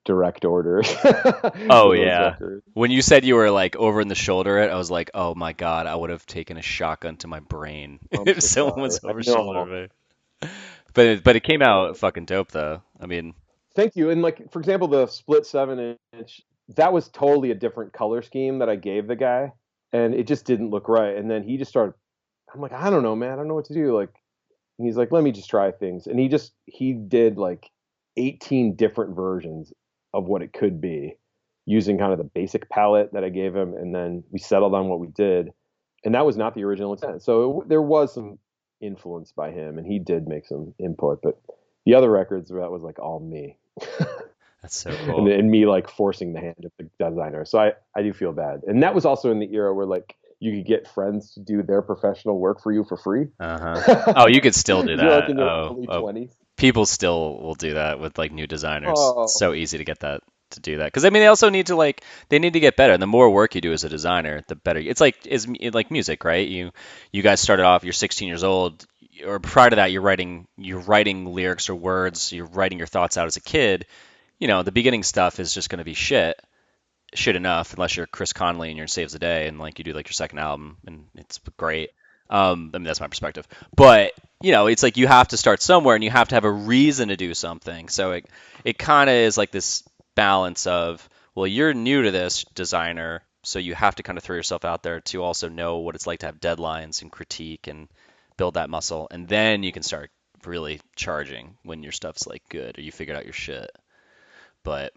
direct orders oh for those yeah. records. When you said you were like over in the shoulder it, I was like, oh my God, I would have taken a shotgun to my brain I'm if so someone sorry. was I over shoulder know. me. But it came out fucking dope though. I mean, Thank you. And like for example, the split 7 inch, that was totally a different color scheme that I gave the guy, and it just didn't look right. And then he just started. I'm like, I don't know, man. I don't know what to do. Like, and he's like, let me just try things. And he did like 18 different versions of what it could be, using kind of the basic palette that I gave him, and then we settled on what we did. And that was not the original intent. So there was some influence by him, and he did make some input, but the other records that was like all me. that's so and, cool. and me like forcing the hand of the designer. So I do feel bad. And that was also in the era where like you could get friends to do their professional work for you for free. Uh-huh. Oh, you could still do Because you're like that. in your Oh, early oh, 20s. people still will do that with like new designers. It's Oh, so easy to get that to do that because I mean they also need to like they need to get better. And the more work you do as a designer, the better. It's like music, right? You guys started off. You're 16 years old, or prior to that, you're writing lyrics or words. You're writing your thoughts out as a kid. The beginning stuff is just going to be shit enough unless you're Chris Conley and you're in Saves the Day and like you do like your second album and it's great. I mean that's my perspective. But it's like you have to start somewhere and you have to have a reason to do something. So it kind of is like this balance of, well, you're new to this designer, so you have to kind of throw yourself out there to also know what it's like to have deadlines and critique and build that muscle, and then you can start really charging when your stuff's like good or you figured out your shit. But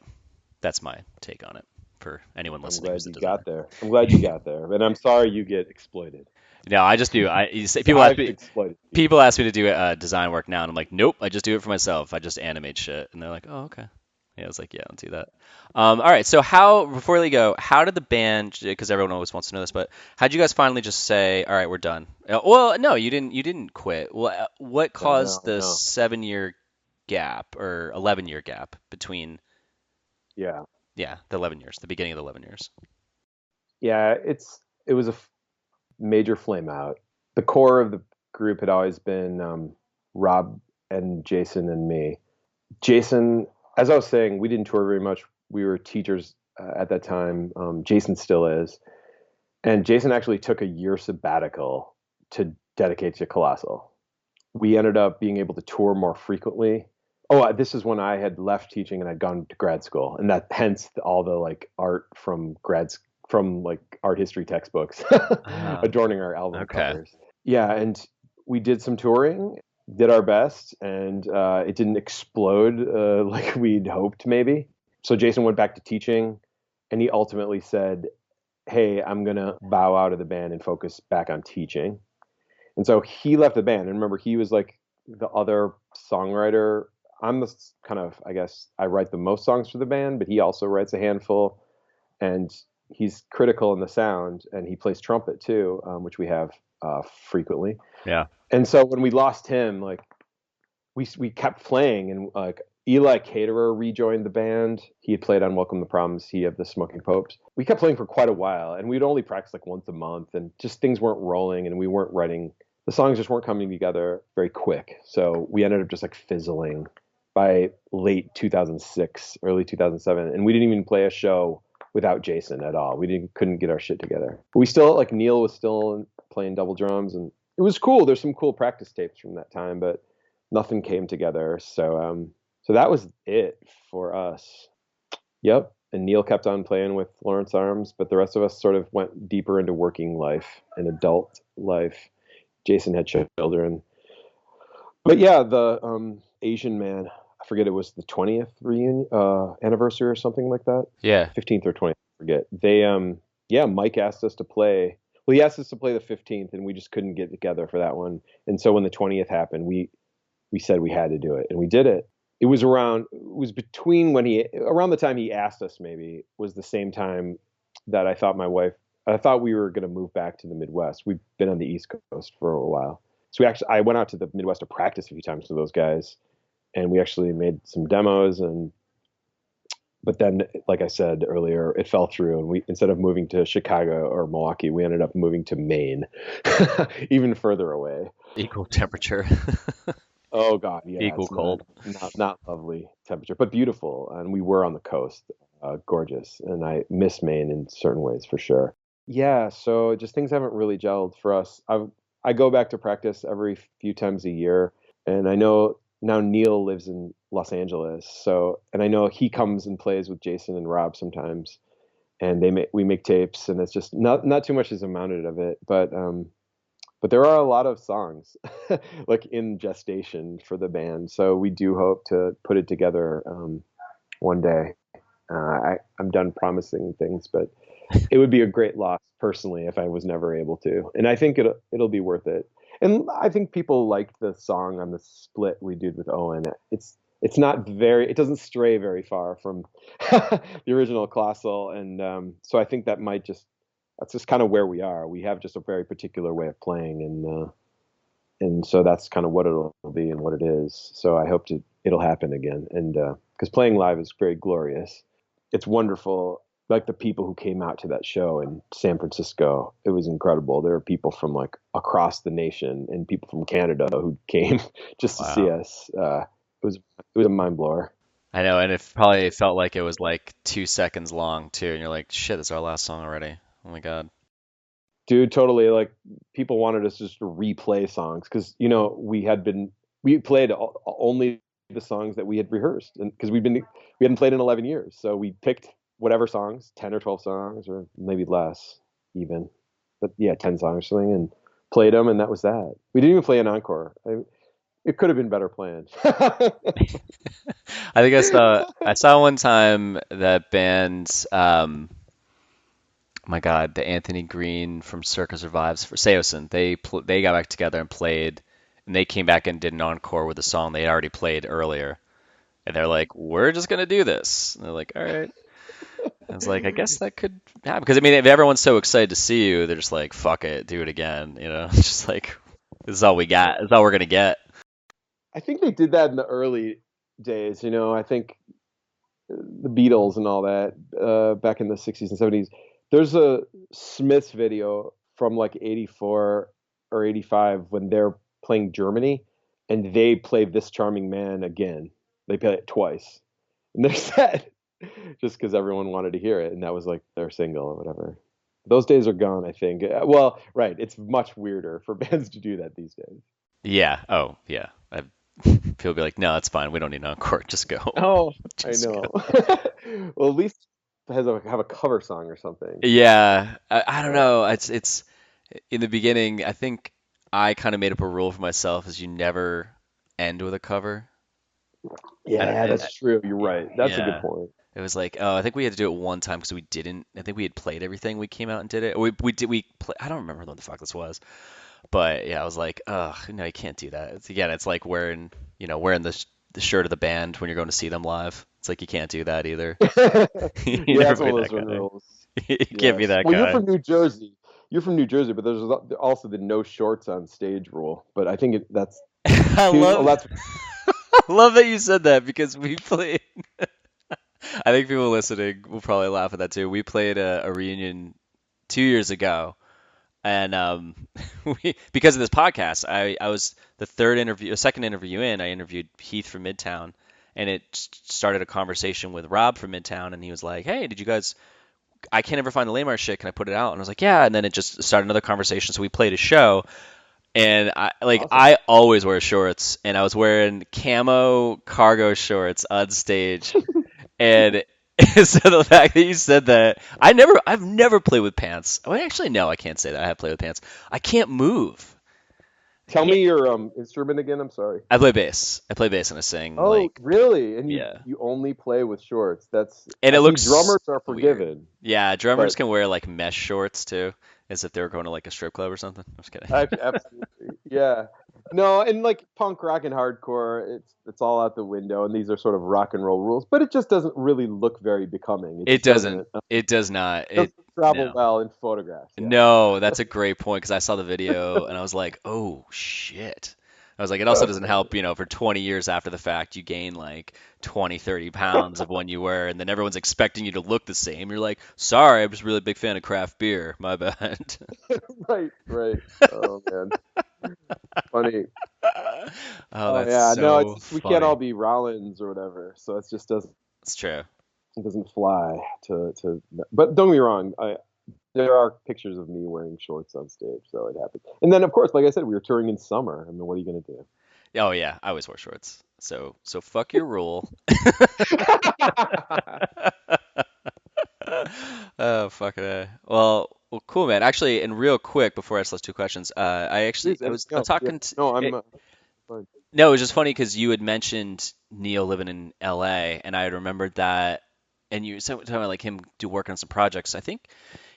that's my take on it for anyone I'm listening who's glad a you designer. got there. I'm glad you got there. And I'm sorry you get exploited. No, I just do. You say, I've exploited people. people ask me to do design work now, and I'm like, nope, I just do it for myself. I just animate shit, and they're like, oh, okay. Yeah, I was like, yeah, I'll do that. All right, so before we go, how did the band? Because everyone always wants to know this, but how did you guys finally just say, all right, we're done? Well, no, you didn't. You didn't quit. Well, what Yeah, caused no, the no. 7 year gap or 11 year gap between? Yeah. Yeah, the 11 years, the beginning of the 11 years. Yeah, it was a major flame out. The core of the group had always been Rob and Jason and me. Jason, as I was saying, we didn't tour very much. We were teachers at that time. Jason still is. And Jason actually took a year sabbatical to dedicate to Colossal. We ended up being able to tour more frequently. Oh, this is when I had left teaching and I'd gone to grad school, and that hence all the like art from like art history textbooks adorning our album covers. Yeah, and we did some touring, did our best, and it didn't explode like we'd hoped maybe. So Jason went back to teaching, and he ultimately said, hey, I'm going to bow out of the band and focus back on teaching. And so he left the band. And remember, he was like the other songwriter. I'm the kind of, I guess, I write the most songs for the band, but he also writes a handful. And he's critical in the sound, and he plays trumpet too, which we have frequently. Yeah. And so when we lost him, like we kept playing, and like Eli Caterer rejoined the band. He had played on Welcome to Proms. He of the Smoking Popes. We kept playing for quite a while, and we'd only practice like once a month, and just things weren't rolling, and we weren't writing. The songs just weren't coming together very quick. So we ended up just like fizzling by late 2006, early 2007, and we didn't even play a show without Jason at all. Couldn't get our shit together. We still, like, Neil was still playing double drums, and it was cool. There's some cool practice tapes from that time, but nothing came together. So that was it for us. Yep. And Neil kept on playing with Lawrence Arms, but the rest of us sort of went deeper into working life and adult life. Jason had children. But yeah, the Asian Man, I forget, it was the 20th reunion anniversary or something like that. Yeah. 15th or 20th, I forget. They Mike asked us to play. Well, he asked us to play the 15th, and we just couldn't get together for that one. And so when the 20th happened, we said we had to do it, and we did it. It was around the time he asked us, maybe, was the same time that I thought we were going to move back to the Midwest. We've been on the East Coast for a while. So I went out to the Midwest to practice a few times with those guys, and we actually made some demos, but then, like I said earlier, it fell through, and we, instead of moving to Chicago or Milwaukee, we ended up moving to Maine, even further away. Equal temperature. Oh God, yeah. Equal cold. Not lovely temperature, but beautiful. And we were on the coast, gorgeous. And I miss Maine in certain ways for sure. Yeah, so just things haven't really gelled for us. I go back to practice every few times a year, and I know now Neil lives in Los Angeles, and I know he comes and plays with Jason and Rob sometimes, and we make tapes, and it's just not too much is amounted of it, but there are a lot of songs like in gestation for the band. So we do hope to put it together one day. I'm done promising things, but it would be a great loss personally if I was never able to. And I think it'll be worth it. And I think people liked the song on the split we did with Owen. It doesn't stray very far from the original Colossal. And so I think that's just kind of where we are. We have just a very particular way of playing, and so that's kind of what it'll be and what it is. So I hope it'll happen again, and because playing live is very glorious. It's wonderful. Like the people who came out to that show in San Francisco, it was incredible. There were people from like across the nation and people from Canada who came just to see us. It was a mind blower. I know, and it probably felt like it was like 2 seconds long too, and you're like, shit, it's our last song already. Oh my God. Dude, totally. Like, people wanted us just to replay songs because, we played only the songs that we had rehearsed, and because we hadn't played in 11 years. So we picked whatever songs, 10 or 12 songs, or maybe less even, but yeah, 10 songs or something, and played them. And that was that. We didn't even play an encore. It could have been better planned. I think I saw one time that band, my God, the Anthony Green from Circa Survives for Seosin. They got back together and played, and they came back and did an encore with a song they had already played earlier. And they're like, "We're just gonna do this." And they're like, "All right." I was like, I guess that could happen because I mean, if everyone's so excited to see you, they're just like, "Fuck it, do it again." It's just like, this is all we got. This is all we're gonna get. I think they did that in the early days. I think the Beatles and all that back in the 60s and 70s. There's a Smiths video from like 84 or 85 when they're playing Germany, and they play This Charming Man again. They play it twice, and they're sad just because everyone wanted to hear it, and that was like their single or whatever. Those days are gone, I think. Well, right, it's much weirder for bands to do that these days. Yeah. Oh, yeah. People be like, no, it's fine. We don't need an encore. Just go. Oh, I Just know. go. Well, at least it have a cover song or something. Yeah. I don't know. It's in the beginning. I think I kind of made up a rule for myself: is you never end with a cover. Yeah, that's true. You're right. That's a good Yeah. point. It was like, oh, I think we had to do it one time because we didn't. I think we had played everything. We came out and did it. I don't remember what the fuck this was. But yeah, I was like, oh, no, you can't do that. It's like wearing the shirt of the band when you're going to see them live. It's like you can't do that either. You Yeah, never that's one be of that those guy. rules. You can't be Yes. that Well, you're guy. from New Jersey. You're from New Jersey, but there's also the no shorts on stage rule. But I think that's I well, love that's I love that you said that because we played. I think people listening will probably laugh at that too. We played a reunion 2 years ago, and because of this podcast, I was the second interview in. I interviewed Heath from Midtown, and it started a conversation with Rob from Midtown, and he was like, "Hey, did you guys? I can't ever find the Lamar shit. Can I put it out?" And I was like, "Yeah." And then it just started another conversation. So we played a show, and awesome. I always wear shorts, and I was wearing camo cargo shorts on stage, and so the fact that you said that, I've never played with pants. Oh, actually, no, I can't say that. I have played with pants. I can't move. I Tell can't. me your instrument again. I'm sorry. I play bass. I play bass and I sing Oh, really? And you yeah. you only play with shorts? That's And I it see looks drummers are weird. forgiven, Yeah, drummers but can wear like mesh shorts too, as if they were going to like a strip club or something. I'm just kidding. absolutely, yeah. No, and like punk rock and hardcore, it's all out the window, and these are sort of rock and roll rules, but it just doesn't really look very becoming. It It just doesn't. doesn't It does not. It doesn't travel no. well in photographs. Yeah. No, that's a great point because I saw the video and I was like, oh shit. I was like, it also doesn't help, for 20 years after the fact, you gain like 20, 30 pounds of when you were, and then everyone's expecting you to look the same. You're like, sorry, I'm just a really big fan of craft beer. My bad. Right, right. Oh man, funny. Oh, Oh that's yeah, no, it's so just we can't funny. all be Rollins or whatever, so it just It's true. doesn't fly to. But don't get me wrong, there are pictures of me wearing shorts on stage, so it happens. And then, of course, like I said, we were touring in summer. I mean, what are you gonna do? Oh yeah, I always wear shorts. So fuck your rule. Oh fuck it. Well, cool, man. Actually, and real quick before I ask those two questions, Please, I anything was else? Yeah. talking. No, It, I'm fine. no, it was just funny because you had mentioned Neil living in L.A. and I had remembered that, and you said talking about like him do work on some projects. I think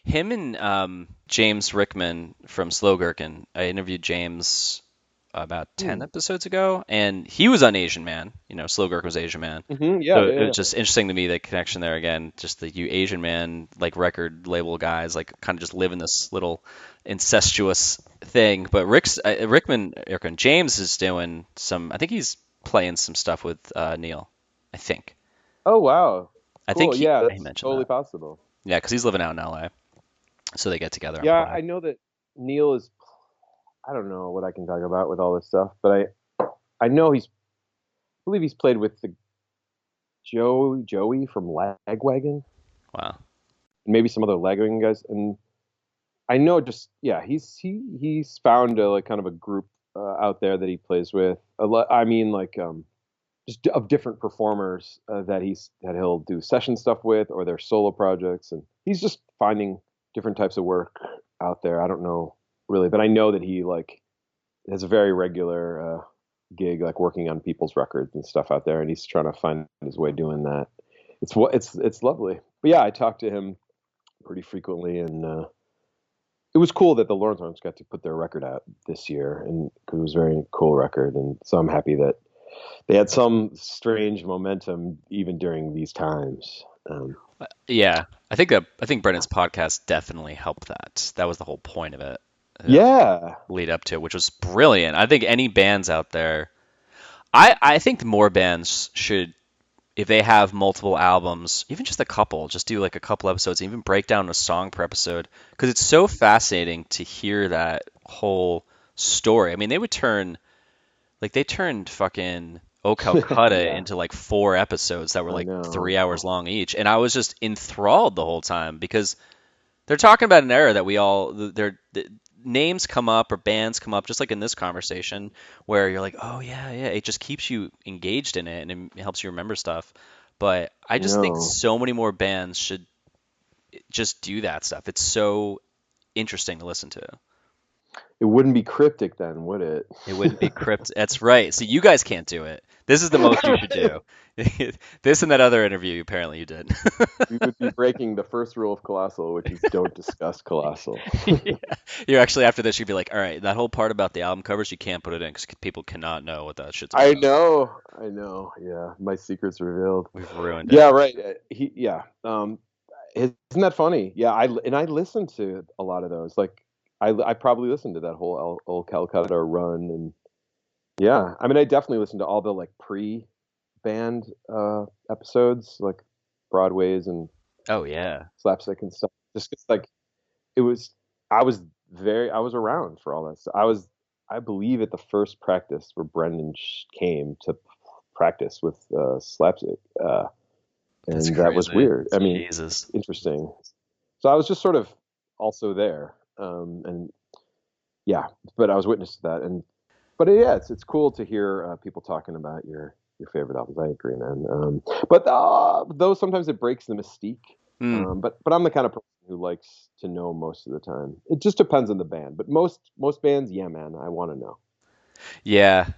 him and James Rickman from Slow Gherkin. I interviewed James about 10 Hmm. episodes ago, and he was on Asian Man. Slow Gherkin was Asian Man. Yeah, So yeah, it was yeah. just interesting to me, the connection there again. Just the you Asian man, like record label guys, like kind of just live in this little incestuous thing. But Rickman James is doing some. I think he's playing some stuff with Neil. I think. Oh wow, I think cool. Yeah, he that's mentioned totally that. possible. Yeah, because he's living out in LA, so they get together and Yeah, play. I know that Neil is. I don't know what I can talk about with all this stuff, but I know I believe he's played with the Joey from Lagwagon, Wow. and maybe some other Lagwagon guys. And I know just yeah, he's found a like kind of a group out there that he plays with. I mean, like just of different performers that he'll do session stuff with or their solo projects, and he's just finding different types of work out there. I don't know really, but I know that he like has a very regular gig, like working on people's records and stuff out there, and he's trying to find his way doing that. It's lovely. But yeah, I talk to him pretty frequently, and it was cool that the Lawrence Arms got to put their record out this year, and 'cause it was a very cool record, and so I'm happy that they had some strange momentum even during these times. Yeah, I think Brennan's podcast definitely helped that. That was the whole point of it. Yeah, Lead up to, which was brilliant. I think any bands out there, I think more bands should, if they have multiple albums, even just a couple, just do like a couple episodes, even break down a song per episode, because it's so fascinating to hear that whole story. I mean, they would turn Like they turned fucking Oh Calcutta Yeah, into like 4 episodes that were I like know. 3 hours long each, and I was just enthralled the whole time because they're talking about an era that we all the names come up or bands come up just like in this conversation where you're like, oh yeah, yeah, it just keeps you engaged in it and it helps you remember stuff. But I just think No, so many more bands should just do that stuff. It's so interesting to listen to. it wouldn't be cryptic then, would it? It wouldn't be crypt. That's right. See, you guys can't do it. This is the most you should do. This and that other interview, apparently you did. We would be breaking the first rule of Colossal, which is don't discuss Colossal. Yeah. You're actually after this, you'd be like, all right, that whole part about the album covers, you can't put it in because people cannot know what that shit's I about. know, I know. Yeah, my secret's revealed. We've ruined it. Yeah, right. Yeah. Isn't that funny? Yeah, I listened to a lot of those. Like, I probably listened to that whole old Calcutta run, and yeah, I mean, I definitely listened to all the like pre-band episodes, like Broadways and Oh yeah. slapstick and stuff. Just 'cause, like it was, I was around for all that stuff. I believe at the first practice where Brendan came to practice with slapstick. That's And that was crazy. weird. I mean, Jesus. interesting. So I was just sort of also there, and yeah, but I was witness to that, and but yeah, it's cool to hear people talking about your favorite albums. I agree, man. But though sometimes it breaks the mystique. Hmm. But I'm the kind of person who likes to know most of the time. It just depends on the band, but most bands, yeah, man, I want to know. Yeah.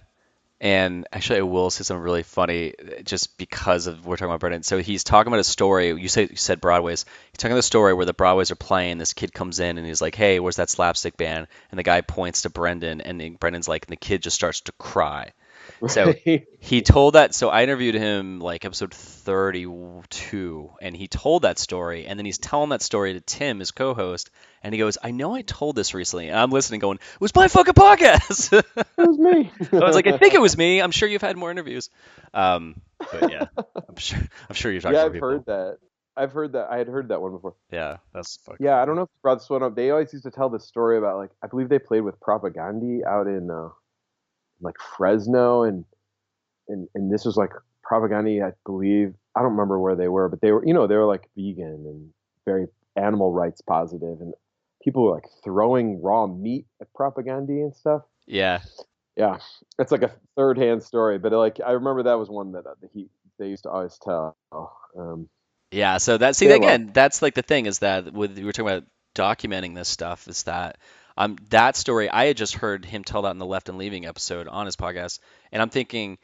And actually, I will say something really funny, just because of we're talking about Brendan. So he's talking about a story. You said Broadways. He's talking about a story where the Broadways are playing. This kid comes in and he's like, "Hey, where's that slapstick band?" And the guy points to Brendan, and then Brendan's like, and the kid just starts to cry. So Right? he told that. So I interviewed him like episode 32, and he told that story. And then he's telling that story to Tim, his co-host, and he goes, "I know I told this recently." And I'm listening, going, "It was my fucking podcast." It was me. I was like, "I think it was me. I'm sure you've had more interviews." But yeah, I'm sure you're talking Yeah, to more I've people. heard that. I've heard that. I had heard that one before. Yeah, that's fucking Yeah, I don't funny. know if you brought this one up. They always used to tell this story about like I believe they played with Propagandhi out in like Fresno, and this was like Propagandhi. I believe I don't remember where they were, but they were like vegan and very animal rights positive, and people were like throwing raw meat at Propagandhi and stuff. Yeah, Yeah, it's like a third hand story, but like I remember that was one that they used to always tell. Um, yeah. So that see yeah, well, again, that's like the thing is that with we were talking about documenting this stuff is that that story I had just heard him tell that in the Left and Leaving episode on his podcast, and I'm thinking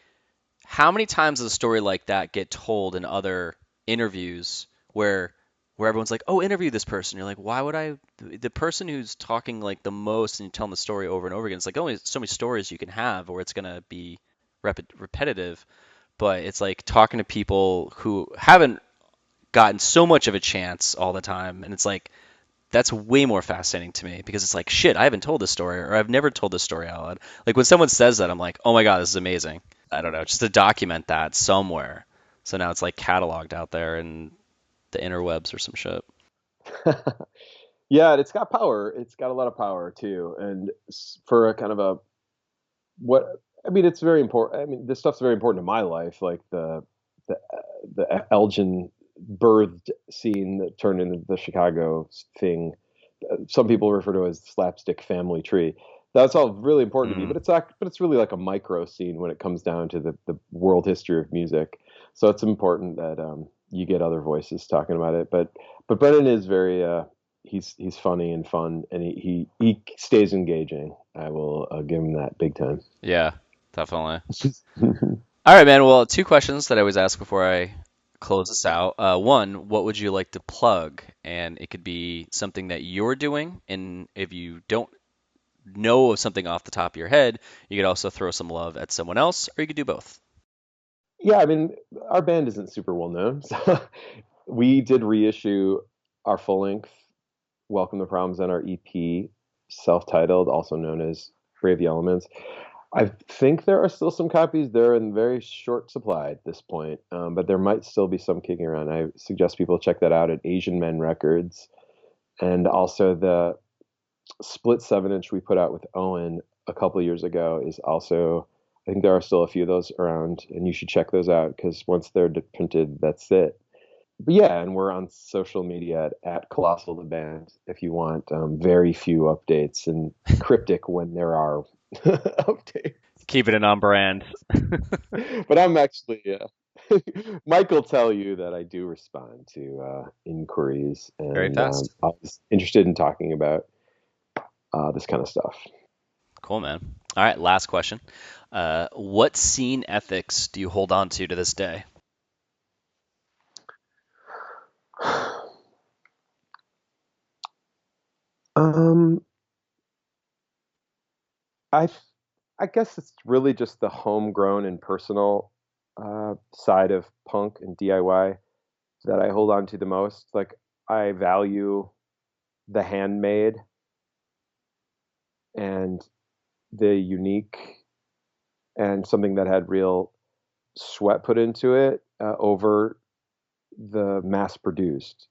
how many times does a story like that get told in other interviews where everyone's like, "Oh, interview this person." You're like, "Why would I?" The person who's talking like the most and you're telling the story over and over again. It's like only so many stories you can have, or it's gonna be repetitive. But it's like talking to people who haven't gotten so much of a chance all the time, and it's like that's way more fascinating to me because it's like, shit, I haven't told this story, or I've never told this story out loud. Like when someone says that, I'm like, oh my god, this is amazing. I don't know, just to document that somewhere. So now it's like cataloged out there in the interwebs or some shit. yeah, and it's got power. It's got a lot of power too, and for a kind of a what I mean, it's very important. I mean, this stuff's very important in my life, like the the Elgin birthed scene that turned into the Chicago thing. Some people refer to as slapstick family tree. That's all really important to me, Mm. but it's really like a micro scene when it comes down to the world history of music. So it's important that you get other voices talking about it. But Brennan is very he's funny and fun, and he stays engaging. I will give him that big time. Yeah, definitely. All right, man. Well, two questions that I always ask before I close this out. One, what would you like to plug? And it could be something that you're doing, and if you don't know of something off the top of your head, you could also throw some love at someone else, or you could do both. Yeah, I mean, our band isn't super well known, so we did reissue our full length Welcome to Problems and our EP, self-titled, also known as Brave the Elements. I think there are still some copies. They're in very short supply at this point, but there might still be some kicking around. I suggest people check that out at Asian Men Records. And also the split 7-inch we put out with Owen a couple of years ago is also I think there are still a few of those around, and you should check those out because once they're printed, that's it. But yeah, and we're on social media at Colossal the band if you want very few updates and cryptic when there are updates. Keeping it on brand. But I'm actually, Mike will tell you that I do respond to inquiries, Very and fast. I was interested in talking about this kind of stuff. Cool, man. All right, last question. What scene ethics do you hold on to this day? Um, I I guess it's really just the homegrown and personal side of punk and DIY that I hold on to the most. Like I value the handmade and the unique and something that had real sweat put into it over the mass produced,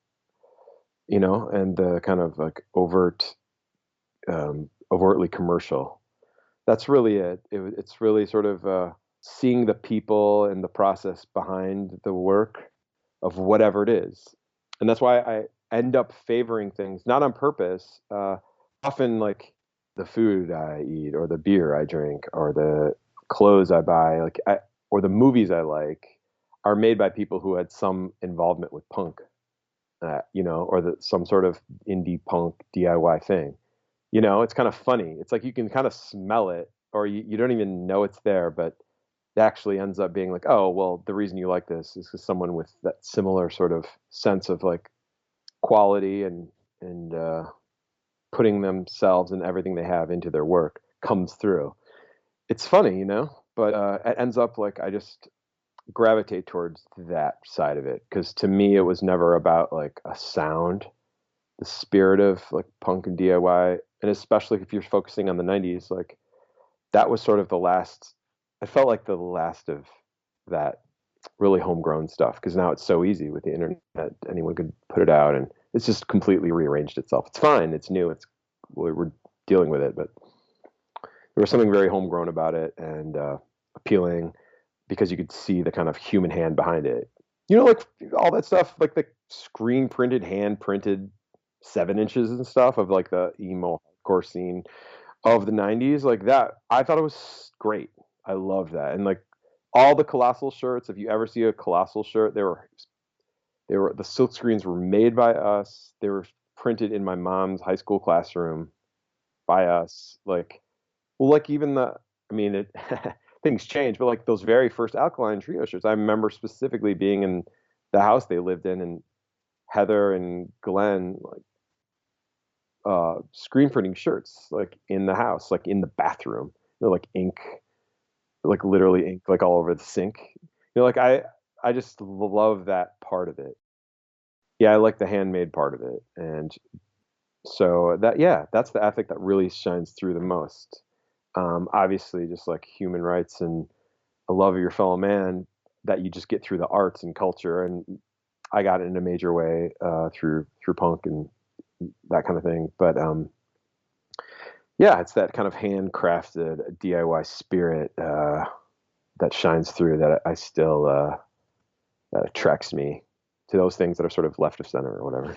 and the kind of like overtly commercial. That's really it. It's really sort of seeing the people and the process behind the work of whatever it is. And that's why I end up favoring things, not on purpose. Often, like the food I eat, or the beer I drink, or the clothes I buy, or the movies I like, are made by people who had some involvement with punk, or some sort of indie punk DIY thing. It's kind of funny. It's like you can kind of smell it, or you don't even know it's there, but it actually ends up being like, oh, well, the reason you like this is because someone with that similar sort of sense of like quality and putting themselves and everything they have into their work comes through. It's funny, but it ends up like I just gravitate towards that side of it because to me it was never about like a sound, the spirit of like punk and DIY, and especially if you're focusing on the 90s, like that was sort of the last. I felt like the last of that really homegrown stuff because now it's so easy with the internet. Anyone could put it out, and it's just completely rearranged itself. It's fine. It's new. We're dealing with it, but there was something very homegrown about it and appealing because you could see the kind of human hand behind it. Like all that stuff, like the screen printed, hand printed 7 inches and stuff of like the emo hardcore scene of the 90s, like that. I thought it was great. I love that. And like all the Colossal shirts, if you ever see a Colossal shirt, they were the silk screens were made by us. They were printed in my mom's high school classroom by us. Like even I mean, things change, but like those very first Alkaline Trio shirts, I remember specifically being in the house they lived in, and Heather and Glenn like screen printing shirts like in the house, like in the bathroom. Like ink, like literally ink, like all over the sink. Like I just love that part of it. Yeah, I like the handmade part of it, and so that's the ethic that really shines through the most. Obviously, just like human rights and a love of your fellow man that you just get through the arts and culture, and I got it in a major way through punk and that kind of thing. But yeah, it's that kind of handcrafted DIY spirit that shines through that I still that attracts me to those things that are sort of left of center or whatever.